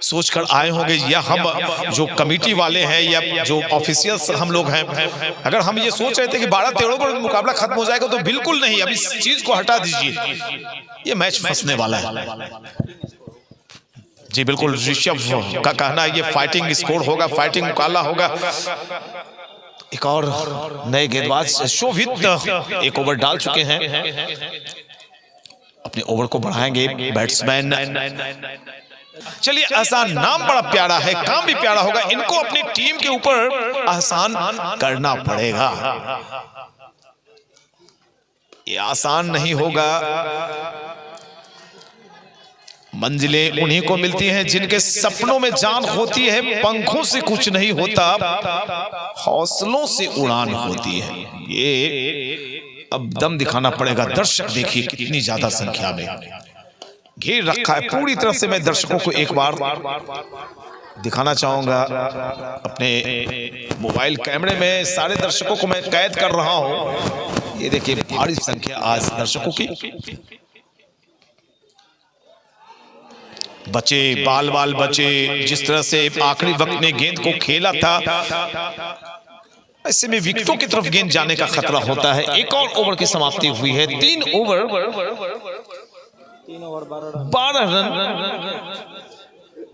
सोचकर आए होंगे, या हम जो कमेटी वाले हैं या जो ऑफिशियल्स हम लोग हैं, अगर हम ये सोच रहे थे कि 12-13 पर मुकाबला खत्म हो जाएगा, तो बिल्कुल नहीं। अभी इस चीज को हटा दीजिए, ये मैच फंसने वाला है। जी बिल्कुल, ऋषभ का कहना है ये फाइटिंग स्कोर होगा, फाइटिंग मुकाबला होगा। एक और नए गेंदबाज शोभित एक ओवर डाल चुके हैं, अपने ओवर को बढ़ाएंगे बैट्समैन। चलिए, एहसान नाम बड़ा प्यारा है, काम भी प्यारा होगा, इनको अपनी टीम के ऊपर एहसान करना पड़ेगा। ये आसान नहीं होगा। मंजिलें उन्हीं को मिलती हैं जिनके सपनों में जान होती है, पंखों से कुछ नहीं होता, हौसलों से उड़ान होती है। ये अब दम दिखाना पड़ेगा। दर्शक देखिए कितनी ज्यादा संख्या में घेर रखा है पूरी तरफ से। मैं दर्शकों को एक बार दिखाना चाहूंगा अपने मोबाइल कैमरे में, सारे दर्शकों को मैं कैद कर रहा हूं। ये देखिए भारी संख्या आज दर्शकों की। बचे बाल बाल बचे। जिस तरह से आखिरी वक्त में गेंद को खेला था, ऐसे में विकेटों की तरफ गेंद जाने का खतरा होता है। एक और ओवर की समाप्ति हुई है। 3 ओवर 12 रन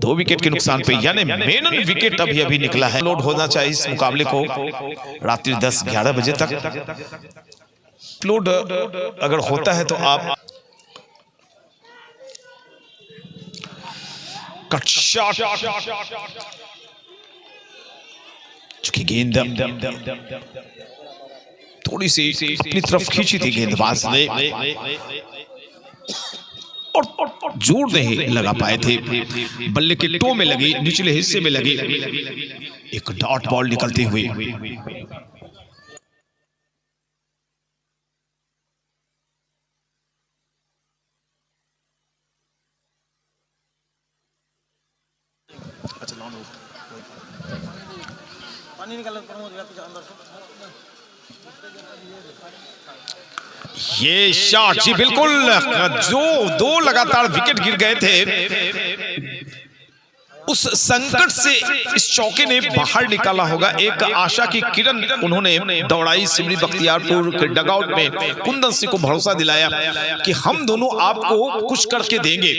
2 विकेट के नुकसान पे, यानी मेनन विकेट अभी अभी निकला है। लोड होना चाहिए इस मुकाबले को रात्रि 10-11 बजे तक। लोड अगर होता है तो आप कट शॉट, चूंकि गेंद थोड़ी सी अपनी तरफ खींची थी गेंदबाज ने और जोर नहीं लगा पाए थे। बल्ले के टो में लगी, निचले हिस्से में लगी, एक डॉट बॉल निकलती हुई। ये शॉट जी बिल्कुल, जो 2 लगातार विकेट गिर गए थे, उस संकट से इस चौके ने बाहर निकाला होगा। एक आशा की किरण उन्होंने दौड़ाई सिमरी बख्तियारपुर के डगआउट में। कुंदन सिंह को भरोसा दिलाया कि हम दोनों आपको कुछ करके देंगे।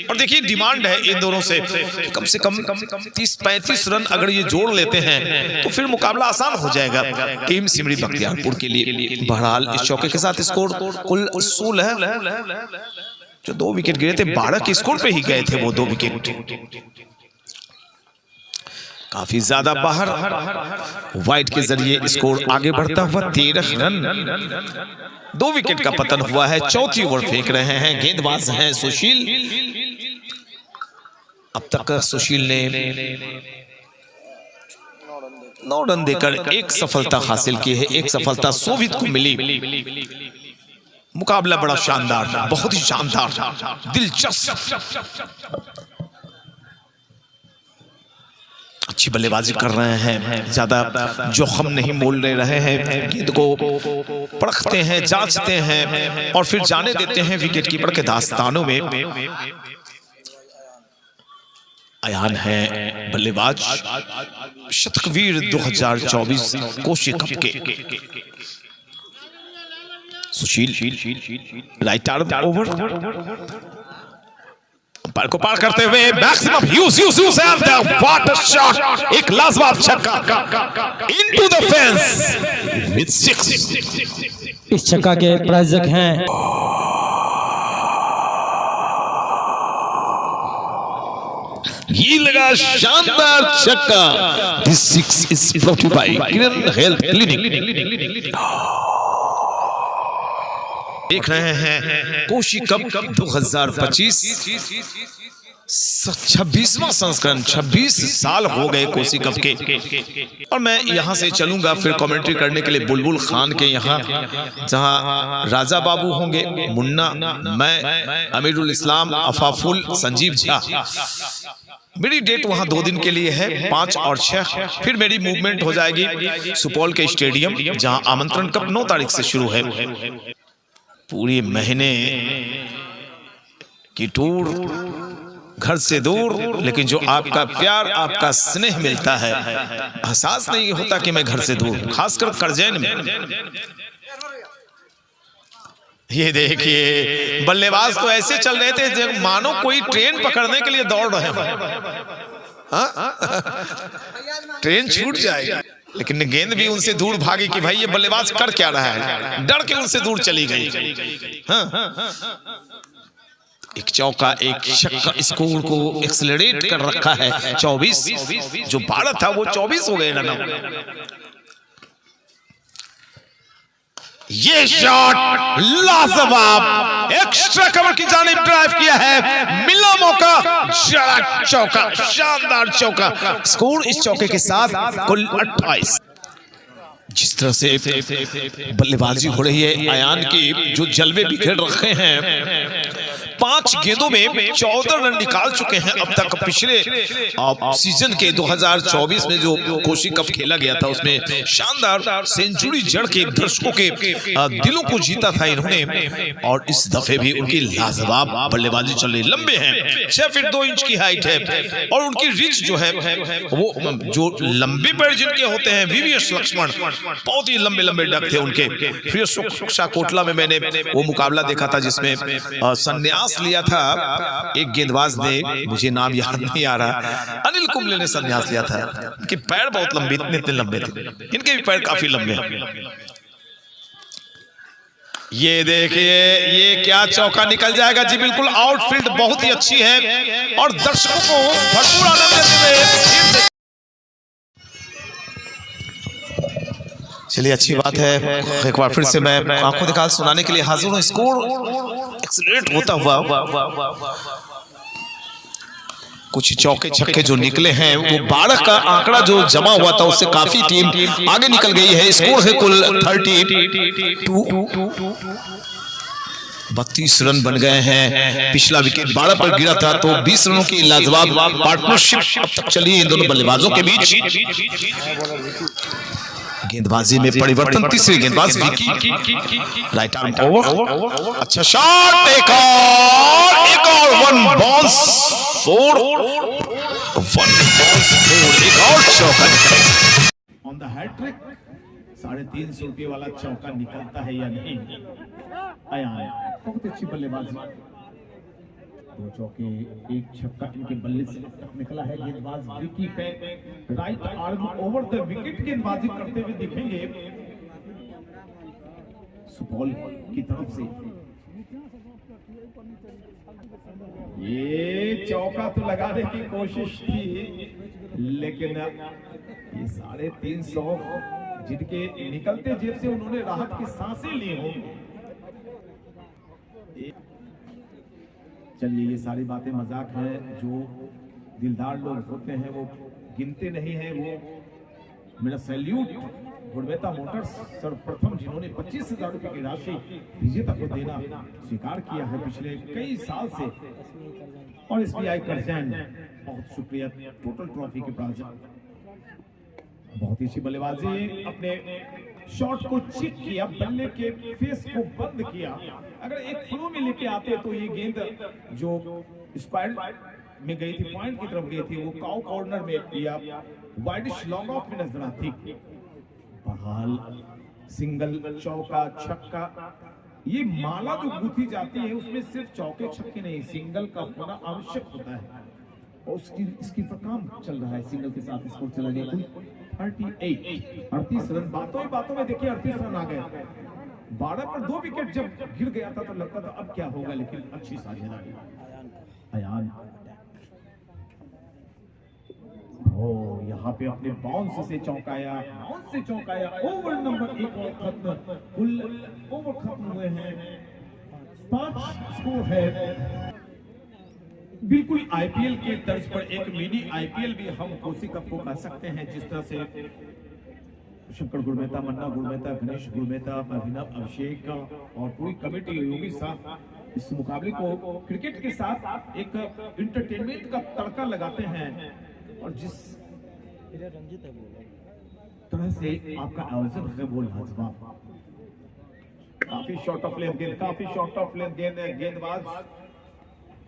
और देखिए डिमांड है इन दोनों से कम 30-35 रन अगर ये जोड़ लेते हैं तो फिर मुकाबला आसान हो जाएगा टीम सिमरी बख्तियारपुर के लिए। बहरहाल इस चौके के साथ स्कोर कुल 16 है। जो 2 विकेट गिरे थे 12 के स्कोर पे ही गए थे वो 2 विकेट। काफी ज्यादा बाहर, वाइड के जरिए स्कोर आगे बढ़ता हुआ 13 रन। 2 विकेट का पतन हुआ है। चौथी ओवर फेंक रहे हैं, गेंदबाज हैं सुशील। अब तक सुशील ने 9 रन देकर 1 सफलता हासिल की है। 1 सफलता शोभित को मिली। मुकाबला बड़ा शानदार, बहुत ही शानदार, दिलचस्प। अच्छी बल्लेबाजी कर रहे हैं, ज्यादा जोखिम नहीं मोल रहे हैं, गेंद को परखते हैं, जांचते हैं और फिर जाने देते हैं विकेटकीपर के दास्तानों में। अयान है बल्लेबाज, शतकवीर 2024 कोशी कप के। सुशील राइट आर्म ओवर पर को पार करते हुए maximum use and what a shot, एक लाजवाब छक्का इनटू द फेंस विद 6। इस छक्का के प्रायोजक हैं ये लगा शानदार छक्का। This 6 is brought you by Kiran health clinic. देख रहे हैं कोशी कप 2025 26वां संस्करण। 26 साल हो गए कोसी कप के। और मैं यहां से चलूंगा फिर कमेंट्री करने के लिए बुलबुल खान के यहाँ, जहां राजा बाबू होंगे, मुन्ना, मैं, अमीरुल इस्लाम, अफाफुल, संजीव झा। मेरी डेट वहां 2 दिन के लिए है, 5 और 6। फिर मेरी मूवमेंट हो जाएगी सुपौल के स्टेडियम, जहां आमंत्रण कप 9 तारीख से शुरू है। पूरे महीने की टूर, घर से दूर, लेकिन जो आपका प्यार, आपका स्नेह मिलता है, एहसास नहीं होता कि मैं घर से दूर, खासकर करजैन में। ये देखिए बल्लेबाज तो ऐसे चल रहे थे मानो कोई ट्रेन पकड़ने के लिए दौड़ रहे हो। ट्रेन छूट जाएगी, लेकिन गेंद भी उनसे दूर भागी कि भाई ये बल्लेबाज कर क्या रहा है, डर के उनसे दूर चली गई। हाँ। एक चौका, एक छक्का, स्कोर को एक्सेलरेट कर रखा है। 24 जो 12 था वो 24 हो गए रन। ये शॉट लाजवाब, एक्स्ट्रा कवर की जानिब ड्राइव किया है, मिला मौका, चौका, शानदार चौका। स्कोर इस चौके के साथ कुल 28। जिस तरह से बल्लेबाजी हो रही है अयान की, जो जलवे बिखेर रखे हैं, 5 गेंदों में 14 रन निकाल चुके हैं अब तक। पिछले सीजन के 2024 में जो कोसी कप खेला गया था उसमें शानदार सेंचुरी जड़ के दर्शकों के दिलों को जीता था इन्होंने, और इस दफे भी उनकी लाजवाब बल्लेबाजी चल रही। लंबे हैं, 6 फीट 2 इंच की हाइट है, और उनकी रिच जो है वो जो लंबे पैर जिनके होते हैं, वीवीएस लक्ष्मण बहुत ही लंबे लंबे डग थे उनके। फिर सुक्षा कोटला में मैंने वो मुकाबला देखा था जिसमें संन्यास लिया था एक गेंदबाज ने, मुझे नाम याद नहीं आ रहा, अनिल कुंबले ने संन्यास लिया था। इनके पैर बहुत लंबे, इतने लंबे थे, इनके भी पैर काफी लंबे हैं। ये देखिए ये क्या चौका निकल जाएगा जी, बिल्कुल आउटफील्ड बहुत ही अच्छी है और दर्शकों को भरपूर आनंद देते हुए। चलिए अच्छी बात है, एक बार फिर से मैं आंखों दिखा सुनाने के लिए हाजिर हूँ। स्कोर एक्सीलरेट होता हुआ कुछ चौके छक्के जो निकले हैं, वो 12 का आंकड़ा जो जमा हुआ था उससे काफी टीम आगे निकल गई है। स्कोर है कुल 32 रन बन गए हैं। पिछला विकेट 12 पर गिरा था तो 20 रनों की लाजवाब पार्टनरशिप अब तक चली इन दोनों बल्लेबाजों के बीच। गेंदबाजी में परिवर्तन, तीसरी गेंदबाज विकी, राइट आर्म ओवर, अच्छा शॉट, एक और 1 बॉल्स 4, 1 बॉल्स 4, एक और चौका ऑन द हैट्रिक। 350 रुपये वाला चौका निकलता है या नहीं? अयान बहुत अच्छी बल्लेबाजी, 2 चौके 1 छक्का इनके बल्ले से अब तक निकला है। गेंदबाज विकी पे right arm over the wicket गेंदबाजी करते हुए दिखेंगे सुपौल की तरफ से। ये चौका तो लगाने की कोशिश थी, लेकिन ये 350 जिनके निकलते जेब से उन्होंने राहत की सांसें ली होंगी। चलिए ये सारी बातें मजाक है, जो दिलदार लोग होते हैं वो गिनते नहीं है। वो मेरा सैल्यूट गुणवत्ता मोटर्स सर्वप्रथम जिन्होंने 25,000 रुपए की राशि विजेता को देना स्वीकार किया है पिछले कई साल से, और SBI कर्जन बहुत शुक्रिया। टोटल ट्रॉफी के प्रायोजक, बहुत ही अच्छी बल्लेबाजी, अपने शॉट को चिक किया, बल्ले के फेस को बंद किया। अगर एक फ्लो में लेके आते तो ये गेंद जो स्क्वायर में गई थी, पॉइंट की तरफ गई थी, वो काउ कॉर्नर में या वाइडिश लॉन्ग ऑफ में नजर आती। बहाल सिंगल, चौका, छक्का, ये माला जो गूंथी जाती है उसमें सिर्फ चौके छक्के नहीं, सिंगल का होना आवश्यक होता है, और इसकी पर काम चल रहा है। सिंगल के साथ स्कोर चला गया 38 रन। बातों में देखिए 38 रन आ गए। 12 पर 2 विकेट जब गिर गया था तो लगता था अब क्या होगा, लेकिन अच्छी साझेदारी। अयान यहाँ पे अपने बाउंस से चौंकाया, ओवर नंबर 1 और खत्म। कुल ओवर खत्म हुए हैं 5। स्कोर है बिल्कुल IPL के तर्ज पर एक मिनी IPL भी हम कोसी कप को कह सकते हैं। जिस तरह से शंकर गुरमेता, मन्ना गुरमेता, गणेश गुरमेता, अभिनव, अभिषेक और पूरी कमेटी, योगी साहब इस मुकाबले को क्रिकेट के साथ एक इंटरटेनमेंट का तड़का लगाते हैं, और जिस तरह से आपका आयोजन है वो लाजवाब। काफी शॉर्ट ऑफ लेंथ गेंदबाज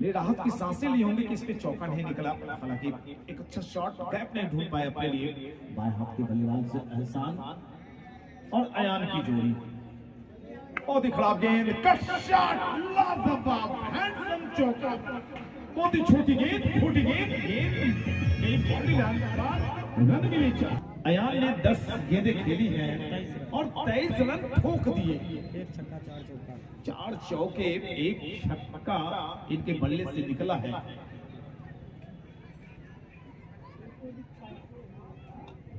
ने राहत की सांसें ली होंगी कि इस पे चौका नहीं निकला। हालांकि एक अच्छा शॉट गैप नहीं ढूंढ पाए अपने लिए। बाएं हाथ के बल्लेबाज से एहसान और अयान की जोड़ी, बहुत ही खराब गेंद, कट शॉट, लाजवाब हैंडसम चौका। बहुत ही छोटी गेंद बॉडी लाइन पर रन मिले। अयान ने 10 गेंदें खेली हैं और 23 रन ठोक दिए। 4 चौके 1 छक्का इनके बल्ले से निकला है।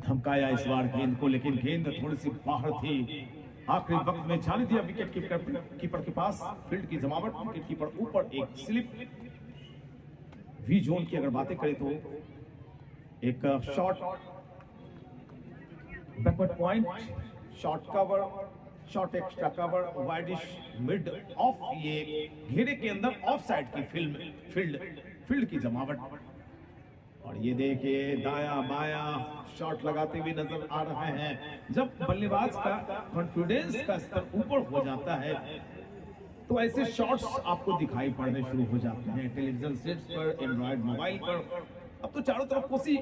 धमकाया इस बार गेंद को, लेकिन गेंद थोड़ी सी बाहर थी। आखिरी वक्त में जाने दिया विकेट कीपर के पास। फील्ड की जमावट, विकेट कीपर ऊपर, एक स्लिप। वी जोन की अगर बातें करें तो एक shot, backward point, shot cover, short extra cover widish mid of, ये घेरे के अंदर ऑफ साइड की फील्ड की जमावट। और ये देखिए दाया बाया शॉट लगाते हुए नजर आ रहे हैं। जब बल्लेबाज का कॉन्फिडेंस का स्तर ऊपर हो जाता है तो ऐसे शॉट्स आपको दिखाई पड़ने शुरू हो जाते हैं टेलीविजन सेट्स पर, एंड्रॉइड मोबाइल पर। अब तो चारों तरफ कोसी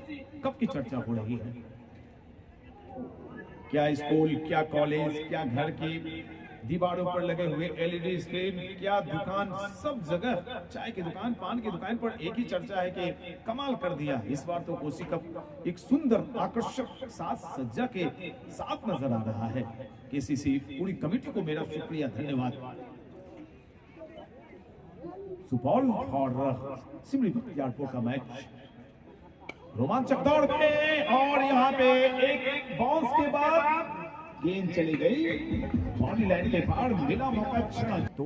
कप की चर्चा हो रही है। क्या स्कूल, क्या कॉलेज, क्या घर की दीवारों पर लगे हुए एलईडी स्क्रीन, क्या दुकान, सब जगह चाय की दुकान, पान की दुकान पर एक ही चर्चा है कि कमाल कर दिया। इस बार तो कोसी कप एक सुंदर आकर्षक साज सज्जा के साथ नजर आ रहा है। केसीसी पूरी कमेटी को मेरा शुक्रिया, धन्यवाद। सुपौल और सिमरी बख्तियारपुर का मैच रोमांचक दौड़ में, और यहाँ पे एक बाउंस के बाद गेंद चली गई बाउंड्री लाइन के पार, मिला मौका अच्छा। तो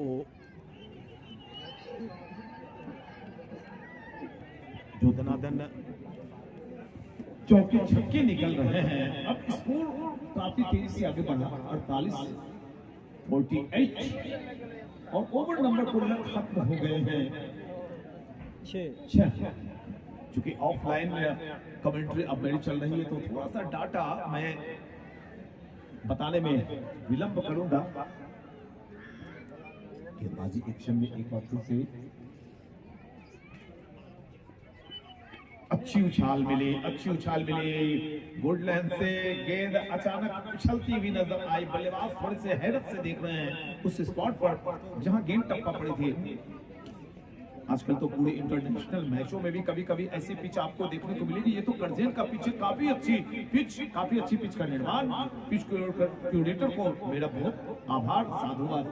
जो दनादन चौके छक्के निकल रहे हैं। अब स्कोर काफी तेजी से आगे बढ़ा, 48 और ओवर नंबर को खत्म हो गए हैं 6। चूंकि ऑफलाइन कमेंट्री अब मेरी चल रही है तो थोड़ा सा डाटा मैं बताने में विलंब करूंगा। गेंदबाजी एक्शन में एक बार फिर से अच्छी उछाल मिली गुडलैंड से। गेंद अचानक उछलती हुई नजर आई। बल्लेबाज थोड़े से हैरत से देख रहे हैं उस स्पॉट पर जहां गेंद टप्पा पड़ी थी। आजकल तो पूरे इंटरनेशनल मैचों में भी कभी कभी ऐसी पिच आपको देखने को मिलेगी। ये तो करजेन का पिच, काफी अच्छी पिच का निर्माण। पिच क्यूरेटर को मेरा बहुत आभार, साधुवाद।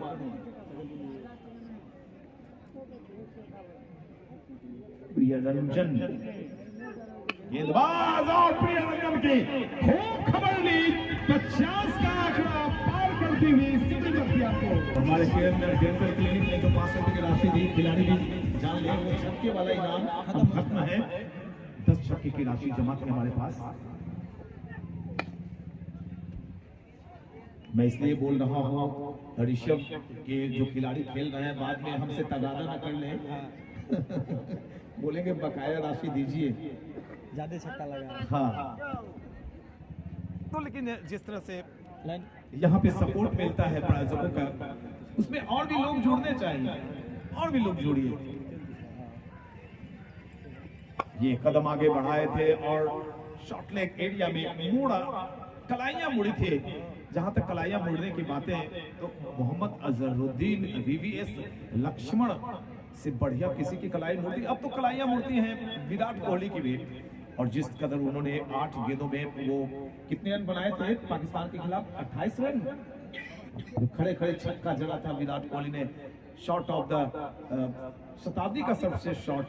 प्रियरंजन गेंदबाज और प्रियरंजन की खूब खबर ली। 50 का आंकड़ा पार करती हुई सिमरी बख्तियारपुर। हमारे डेंटल क्लिनिक ने जो 500 रुपए की राशि दी, खिलाड़ी भी जान ले, वो छक्के वाला इनाम खत्म है। 10 छक्के की राशि जमा थी हमारे पास। मैं इसलिए बोल रहा हूँ ऋषभ के जो खिलाड़ी खेल रहे हैं बाद में हमसे तगादा न कर लें। बोलेंगे बकाया राशि दीजिए, ज्यादा छक्का लगा। हाँ तो लेकिन जिस तरह से यहाँ पे सपोर्ट मिलता है प्रायोजकों का, उसमें और भी लोग जुड़ने चाहिए, और भी लोग जुड़िए। ये कदम आगे बढ़ाए थे और शॉर्ट लेग एरिया में मोड़ा, कलाइयां मुड़ी थे। जहां तक कलाइयां मुड़ने की बातें, तो मोहम्मद अजहरुद्दीन वीवीएस लक्ष्मण से बढ़िया किसी की कलाई मुड़ती। अब तो कलाइयां मुड़ती हैं विराट कोहली की भी। और जिस कदर उन्होंने 8 गेंदों में वो कितने रन बनाए थे पाकिस्तान के खिलाफ, 28 रन। खड़े खड़े छक्का जड़ा था विराट कोहली ने। शॉट ऑफ द शताब्दी का सर्वश्रेष्ठ शॉट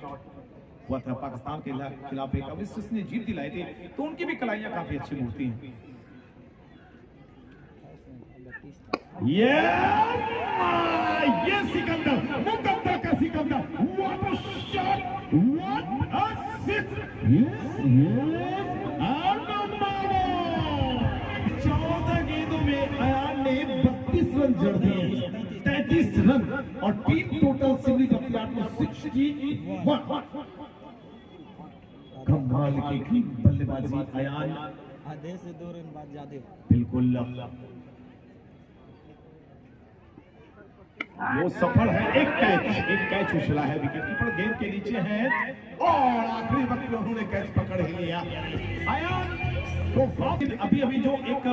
हुआ था पाकिस्तान के खिलाफ, एक अविश्वसनीय जीत दिलाई थी। तो उनकी भी कलाइयां काफी अच्छी मूर्ति हैं। ये सिकंदर, मुकद्दर का Sikandar, what a shot, what a six. 14 गेंदों में अयान ने 32 रन जड़ दिए, 33 रन, और टीम टोटल सिमरी बख्तियारपुर 61। कमाल की बल्लेबाजी अयान, आधे से 2 रन बाद ज्यादा। बिल्कुल वो सफल है। एक कैच उछला है, विकेटकीपर गेंद के नीचे है और आखिरी वक्त में उन्होंने कैच पकड़ ही लिया। अयान को अभी जो एक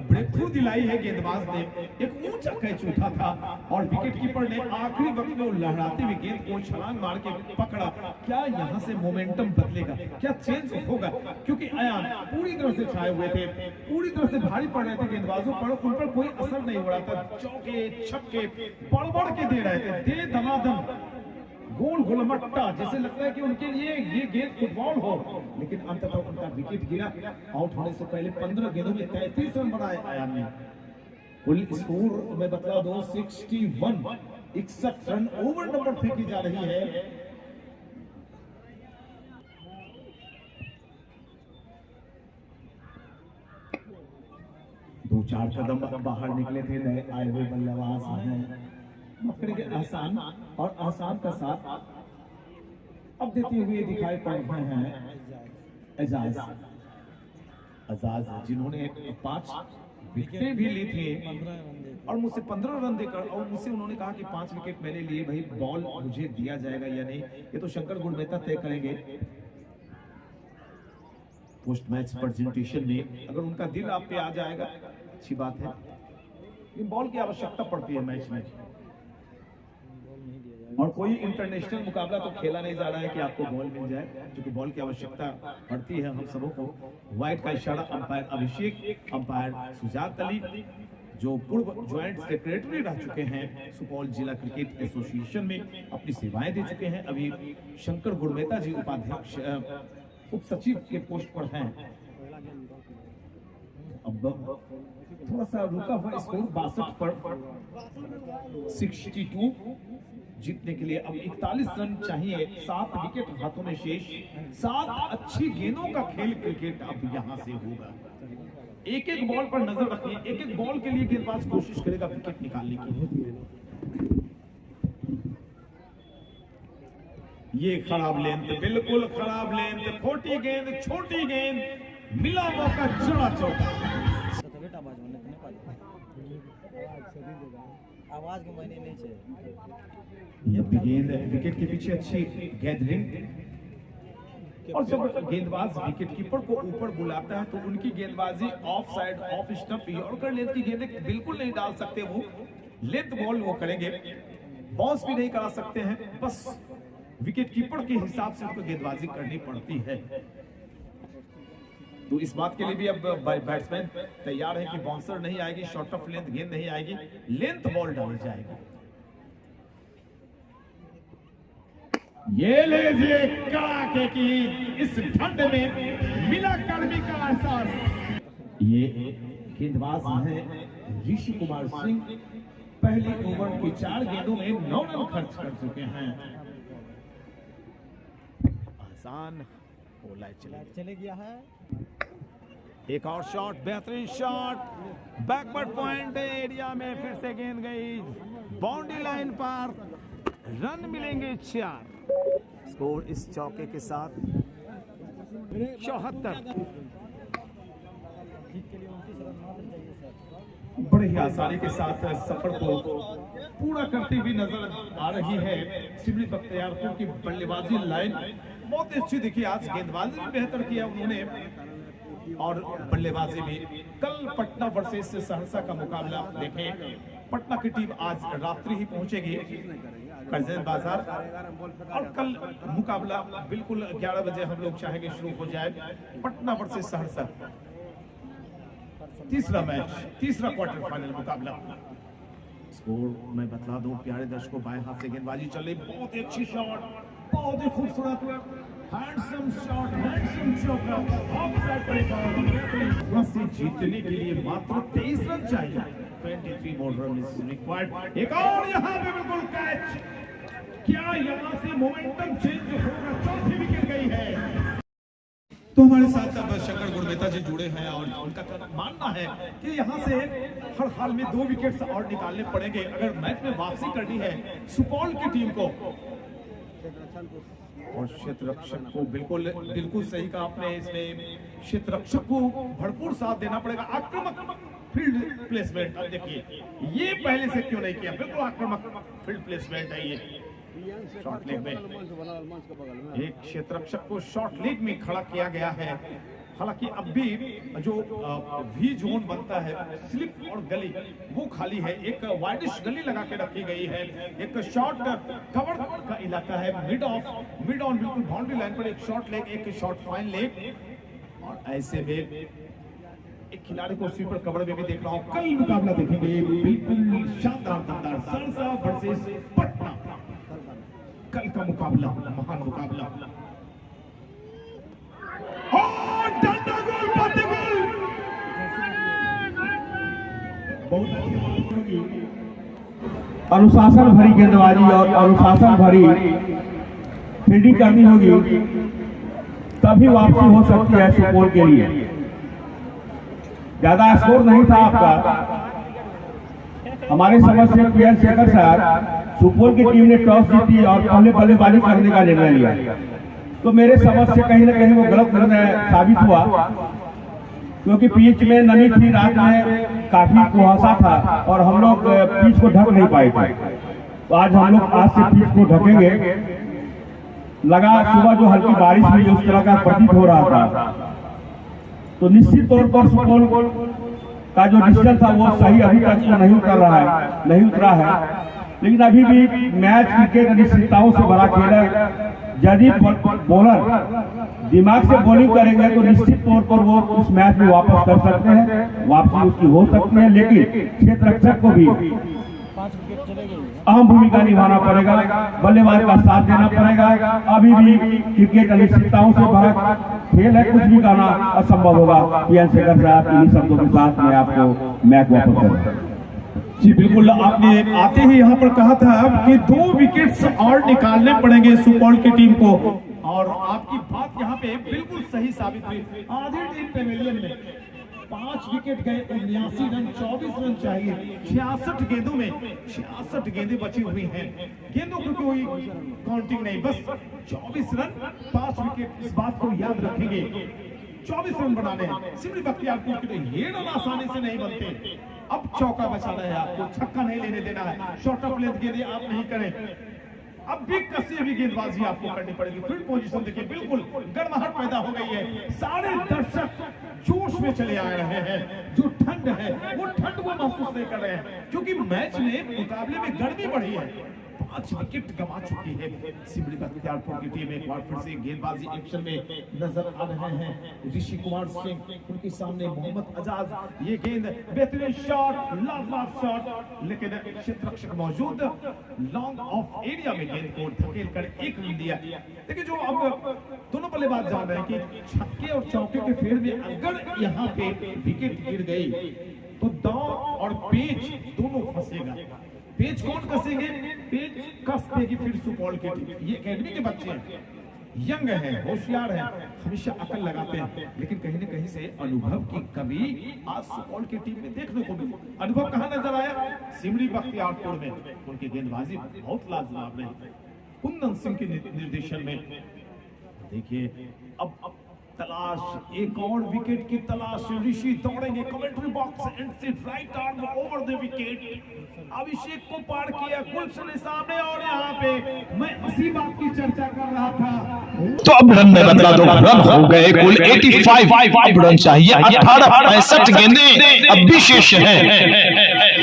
ब्रेक थ्रू दिलाई है गेंदबाज ने, एक ऊंचा कैच उठा था और विकेटकीपर ने आखिरी वक्त में लहराते हुए गेंद को छलांग मार के पकड़ा। क्या यहाँ से मोमेंटम बदलेगा, क्या चेंज होगा? क्योंकि अयान पूरी तरह से छाए हुए थे, पूरी तरह से भारी पड़ रहे थे गेंदबाजों पर, उन पर कोई असर नहीं हो रहा था। चौके छक्के बढ़ के दे रहे थे, दे दनादन, गोल गोलमट्टा, जैसे लगता है कि उनके लिए ये गेंद फुटबॉल हो। लेकिन अंततः उनका विकेट गिरा। आउट होने से पहले 15 गेंदों में 33 रन बनाए अयान ने। कुल स्कोर में बतला दो 61, 61 रन। ओवर नंबर फेंकी जा रही है। दो 4 कदम बाहर निकले थे नए आए हुए बल्लेबाज हैं आसान और आसान का साथ अब देते हुए दिखाई पड़ रहे हैं एजाज जिन्होंने 5 विकेटें भी ली थी और मुझसे 15 रन देकर और मुझसे उन्होंने कहा कि 5 विकेट मैंने लिए, भाई बॉल मुझे दिया जाएगा या नहीं ये तो शंकर गुणमेहता तय करेंगे। पोस्ट मैच प्रेजेंटेशन में अगर उनका दिल आप पे आ जाएगा अच्छी बात है, ये बॉल की आवश्यकता पड़ती है मैच में और कोई इंटरनेशनल मुकाबला तो खेला नहीं जा रहा है कि आपको बॉल मिल जाए, क्योंकि बॉल की आवश्यकता पड़ती है हम सबों को। वाइड का इशारा अंपायर अभिषेक, अंपायर सुजात अली जो पूर्व ज्वाइंट सेक्रेटरी रह चुके हैं सुपौल जिला क्रिकेट एसोसिएशन में, अपनी सेवाएं दे चुके हैं। अभी शंकर गुणमेहता जी उपाध्यक्ष उप सचिव के पोस्ट पर हैं। अब थोड़ा सा रुका हुआ स्कोर 62 पर 62 जीतने के लिए अब 41 रन चाहिए। 7 विकेट हाथों में शेष, 7 अच्छी गेंदों का खेल क्रिकेट अब यहां से होगा। एक एक बॉल पर नजर रखिए, एक एक बॉल के लिए गेंदबाज कोशिश करेगा विकेट निकालने की। ये खराब लेंथ, बिल्कुल खराब लेंथ, खोटी गेंद, छोटी गेंद, मिला मौका, जड़ा चौका। आवाज के मायने नहीं चाहिए। गेंद विकेट के पीछे अच्छी गैदरिंग और जब गेंदबाज विकेट कीपर को ऊपर बुलाता है तो उनकी गेंदबाजी of side off stump yorker length की गेंदें बिल्कुल नहीं डाल सकते, वो लेंथ बॉल वो करेंगे, बाउंस भी नहीं करा सकते हैं, बस विकेट कीपर के हिसाब से उनको गेंदबाजी करनी पड़ती है। तो इस बात के लिए भी अब बैट्समैन तैयार है कि बाउंसर नहीं आएगी, शॉर्ट ऑफ लेंथ गेंद नहीं आएगी, लेंथ बॉल डाली जाएगी। ये लीजिए कड़ाके की इस ठंड में मिला गर्मी का एहसास। ये गेंदबाज हैं ऋषि कुमार सिंह, पहली ओवर की 4 गेंदों में 9 रन खर्च कर चुके हैं। आसान ओला चले गया है। एक और शॉट, बेहतरीन शॉट, बैकवर्ड पॉइंट एरिया में फिर से गेंद गई बाउंड्री लाइन पर, रन मिलेंगे 4। स्कोर इस चौके के साथ 74। बड़े ही आसानी के साथ सफर को पूरा करती हुई नजर आ रही है सिमरन बख्तियारपुर की बल्लेबाजी लाइन। बहुत अच्छी दिखी, आज गेंदबाजी भी बेहतर किया उन्होंने और बल्लेबाजी भी। कल पटना वर्सेस सहरसा का मुकाबला देखें, पटना की टीम आज रात्रि ही पहुंचेगी करजन बाजार और कल मुकाबला बिल्कुल 11 बजे हम लोग चाहेंगे शुरू हो जाए, पटना वर्सेस सहरसा। तीसरा मैच, तीसरा क्वार्टर फाइनल मुकाबला। स्कोर मैं बतला दूं प्यारे दर्शकों, बाएं हाथ से गेंदबाजी चल रही, बहुत ही अच्छी शॉट, बहुत ही खूबसूरत हैंडसम शॉट, हैंडसम चौका, ऑफसाइड पर जीतने के लिए मात्र 23 रन चाहिए। 23 मोर रन इज रिक्वायर्ड। एक और यहां पे बिल्कुल कैच, क्या यहां से मोमेंटम चेंज होगा? चौथी विकेट गई है। तो हमारे साथ अब शंकर गुणमेहता जी जुड़े हैं और उनका मानना है कि यहाँ से हर हाल में 2 विकेट और निकालने पड़ेंगे अगर मैच में वापसी करनी है सुपौल की टीम को। और क्षेत्र रक्षक को बिल्कुल सही कहा आपने, इसमें क्षेत्र रक्षक को भरपूर साथ देना पड़ेगा। आक्रामक फील्ड प्लेसमेंट, अब देखिए ये पहले से क्यों नहीं किया, बिल्कुल आक्रामक फील्ड प्लेसमेंट है ये। शॉर्ट लेग में एक क्षेत्र रक्षक को शॉर्ट लेग में खड़ा किया गया है। हालांकि अब भी जो वी जोन बनता है, स्लिप और गली वो खाली है, एक वाइडिश गली लगा के रखी गई है, एक शॉर्ट कवर का इलाका है, मिड ऑन बिल्कुल बाउंड्री लाइन पर एक शॉर्ट लेग, एक शॉर्ट फाइन लेग। और ऐसे में एक खिलाड़ी को स्वीपर कवर में भी देख रहा हूं। कल मुकाबला देखेंगे बिल्कुल शानदार दमदार, सहरसा वर्सेस पटना, कल का मुकाबला महान मुकाबला। अनुशासन भरी गेंदबाजी और अनुशासन भरी फील्डिंग करनी होगी, तभी वापसी हो सकती है सुपौल के लिए। ज्यादा स्कोर नहीं था आपका। हमारे समझ से पीएल शेखर साहब, सुपौल की टीम ने टॉस जीती और पहले बल्लेबाजी करने का निर्णय लिया। तो मेरे समझ से कहीं ना कहीं वो गलत निर्णय साबित हुआ, क्योंकि पिच में नमी थी, रात में काफी कुहासा था और हम लोग पिच को ढक नहीं पाए थे। तो आज हम लोग आज से पिच को ढकेंगे। लगा सुबह जो हल्की बारिश हुई उस तरह का प्रतीत हो रहा था, तो निश्चित तौर पर सुपौल का जो डिसीजन था वो सही अभी तक नहीं उतरा है। लेकिन अभी भी मैच क्रिकेट अनिश्चितताओं से भरा खेल है। यदि बॉलर दिमाग से बॉलिंग करेंगे तो निश्चित तौर पर वो उस मैच में वापस कर सकते हैं, वापसी उसकी हो सकती है। लेकिन क्षेत्र रक्षक को भी 5 विकेट चले गए। अहम भूमिका निभाना पड़ेगा, बल्लेबाज का साथ देना पड़ेगा। अभी भी क्रिकेट अनिश्चितताओं से भरा खेल है, कुछ भी करना असंभव होगा। पीएल शेखर साहब, इन्हीं शब्दों के साथ मैं आपको मैच वापस करूंगा। जी बिल्कुल, आपने आते ही यहाँ पर कहा था कि 2 विकेट्स और निकालने पड़ेंगे सुपौल की टीम को, और आपकी बात यहाँ पे बिल्कुल सही साबित हुई। आधे टीम पेवेलियन में 5 विकेट गए, 79 रन, 24 रन चाहिए। 66 गेंदों में 66 गेंदें बची हुई हैं। गेंदों की कोई काउंटिंग नहीं, बस 24 रन, 5 विकेट। इस बात को याद रखेंगे, 24 रन बनाने हैं। सिमरी बख्तियारपुर के लिए ये रन आसानी से नहीं बनते। अब चौका बचाना है आपको, छक्का नहीं लेने देना है। शॉर्ट ऑफ लेंथ गेंदें आप नहीं करें। अब भी कसी हुई गेंदबाजी आपको करनी पड़ेगी। फील्ड पोजीशन देखिए, बिल्कुल गर्माहट पैदा हो गई है। सारे दर्शक जोश में चले आ रहे हैं। जो ठंड है वो ठंड वो महसूस नहीं कर रहे हैं, क्योंकि मैच में मुकाबले में गर्मी बढ़ी है। 5 विकेट गंवा चुकी है सिमरी बख्तियारपुर की टीम। एक बार फिर से गेंदबाजी एक्शन में नजर आ रहे हैं ऋषि कुमार सिंह, उनके सामने मोहम्मद आजाद। ये गेंद बेहतरीन शॉट, लाजवाब शॉट, लेकिन क्षेत्र रक्षक मौजूद, लॉन्ग ऑफ एरिया में गेंद को धकेल कर 1 रन दिया। देखिए, जो अब दोनों बल्लेबाज जान रहे हैं कि छक्के और चौके के फेर में अगर यहाँ पे विकेट गिर गई तो दांव और पेच दोनों फंसेगा। पेच कौन कसेंगे? पेच कस देगी फिर सुपौल की टीम। ये एकेडमी के बच्चे हैं, यंग है, होशियार है, हमेशा अकल लगाते हैं, लेकिन कहीं न कहीं से अनुभव की कमी आज सुपौल की टीम में देखने को मिली। अनुभव कहाँ नजर आया? सिमरी बख्तियारपुर में। उनकी गेंदबाजी बहुत लाजवाब रही, कुंदन सिंह के निर्देशन में। देखिए, अब तलाश, एक और विकेट की तलाश। ऋषि दौड़ेंगे commentary box and sit right arm over the wicket. Abhishek को पार किया, गुलशन सामने, और यहाँ पे मैं इसी बात की चर्चा कर रहा था। तो अब रन में बदला दो, रन हो गए कुल 85 रन चाहिए। 18 गेंदें अब भी शेष हैं।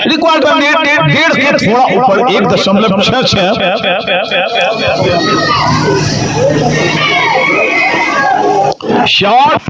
रिक्वायर्ड रन डेढ़ के थोड़ा ऊपर 1.66। शॉट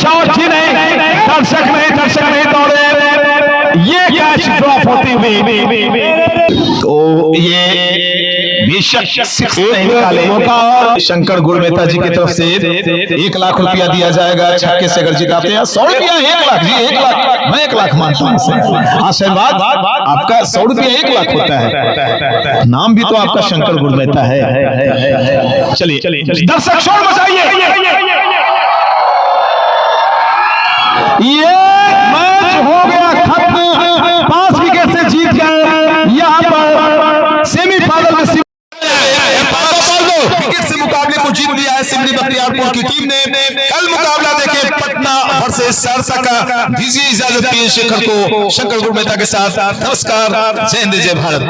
शॉट ही नहीं, दर्शक नहीं दौड़े, ये कैच ड्रॉप होती हुई। तो ये शंकर गुरमेता जी की तरफ से 1 लाख रुपया दिया जाएगा छक्के से अगर जिताते हैं। 100 रुपया 1 लाख जी, 1 लाख मैं 1 लाख मानता हूँ। आशीर्वाद आपका 100 रुपया 1 लाख होता है। नाम भी तो आपका शंकर गुरमेता है। चलिए दर्शक शोर मचाइए। ये मैच हो गया खत्म, 5 विकेट से जीत गए। यहाँ पर सेमीफाइनल विकेट से मुकाबले को जीत लिया है सिमरी बख्तियारपुर की टीम ने। कल मुकाबला देखे पटना वर्सेस सहरसा का। दीजिए इजाजत पी शेखर को, शंकर गुरु मेहता के साथ। नमस्कार, जय हिंद, जय भारत।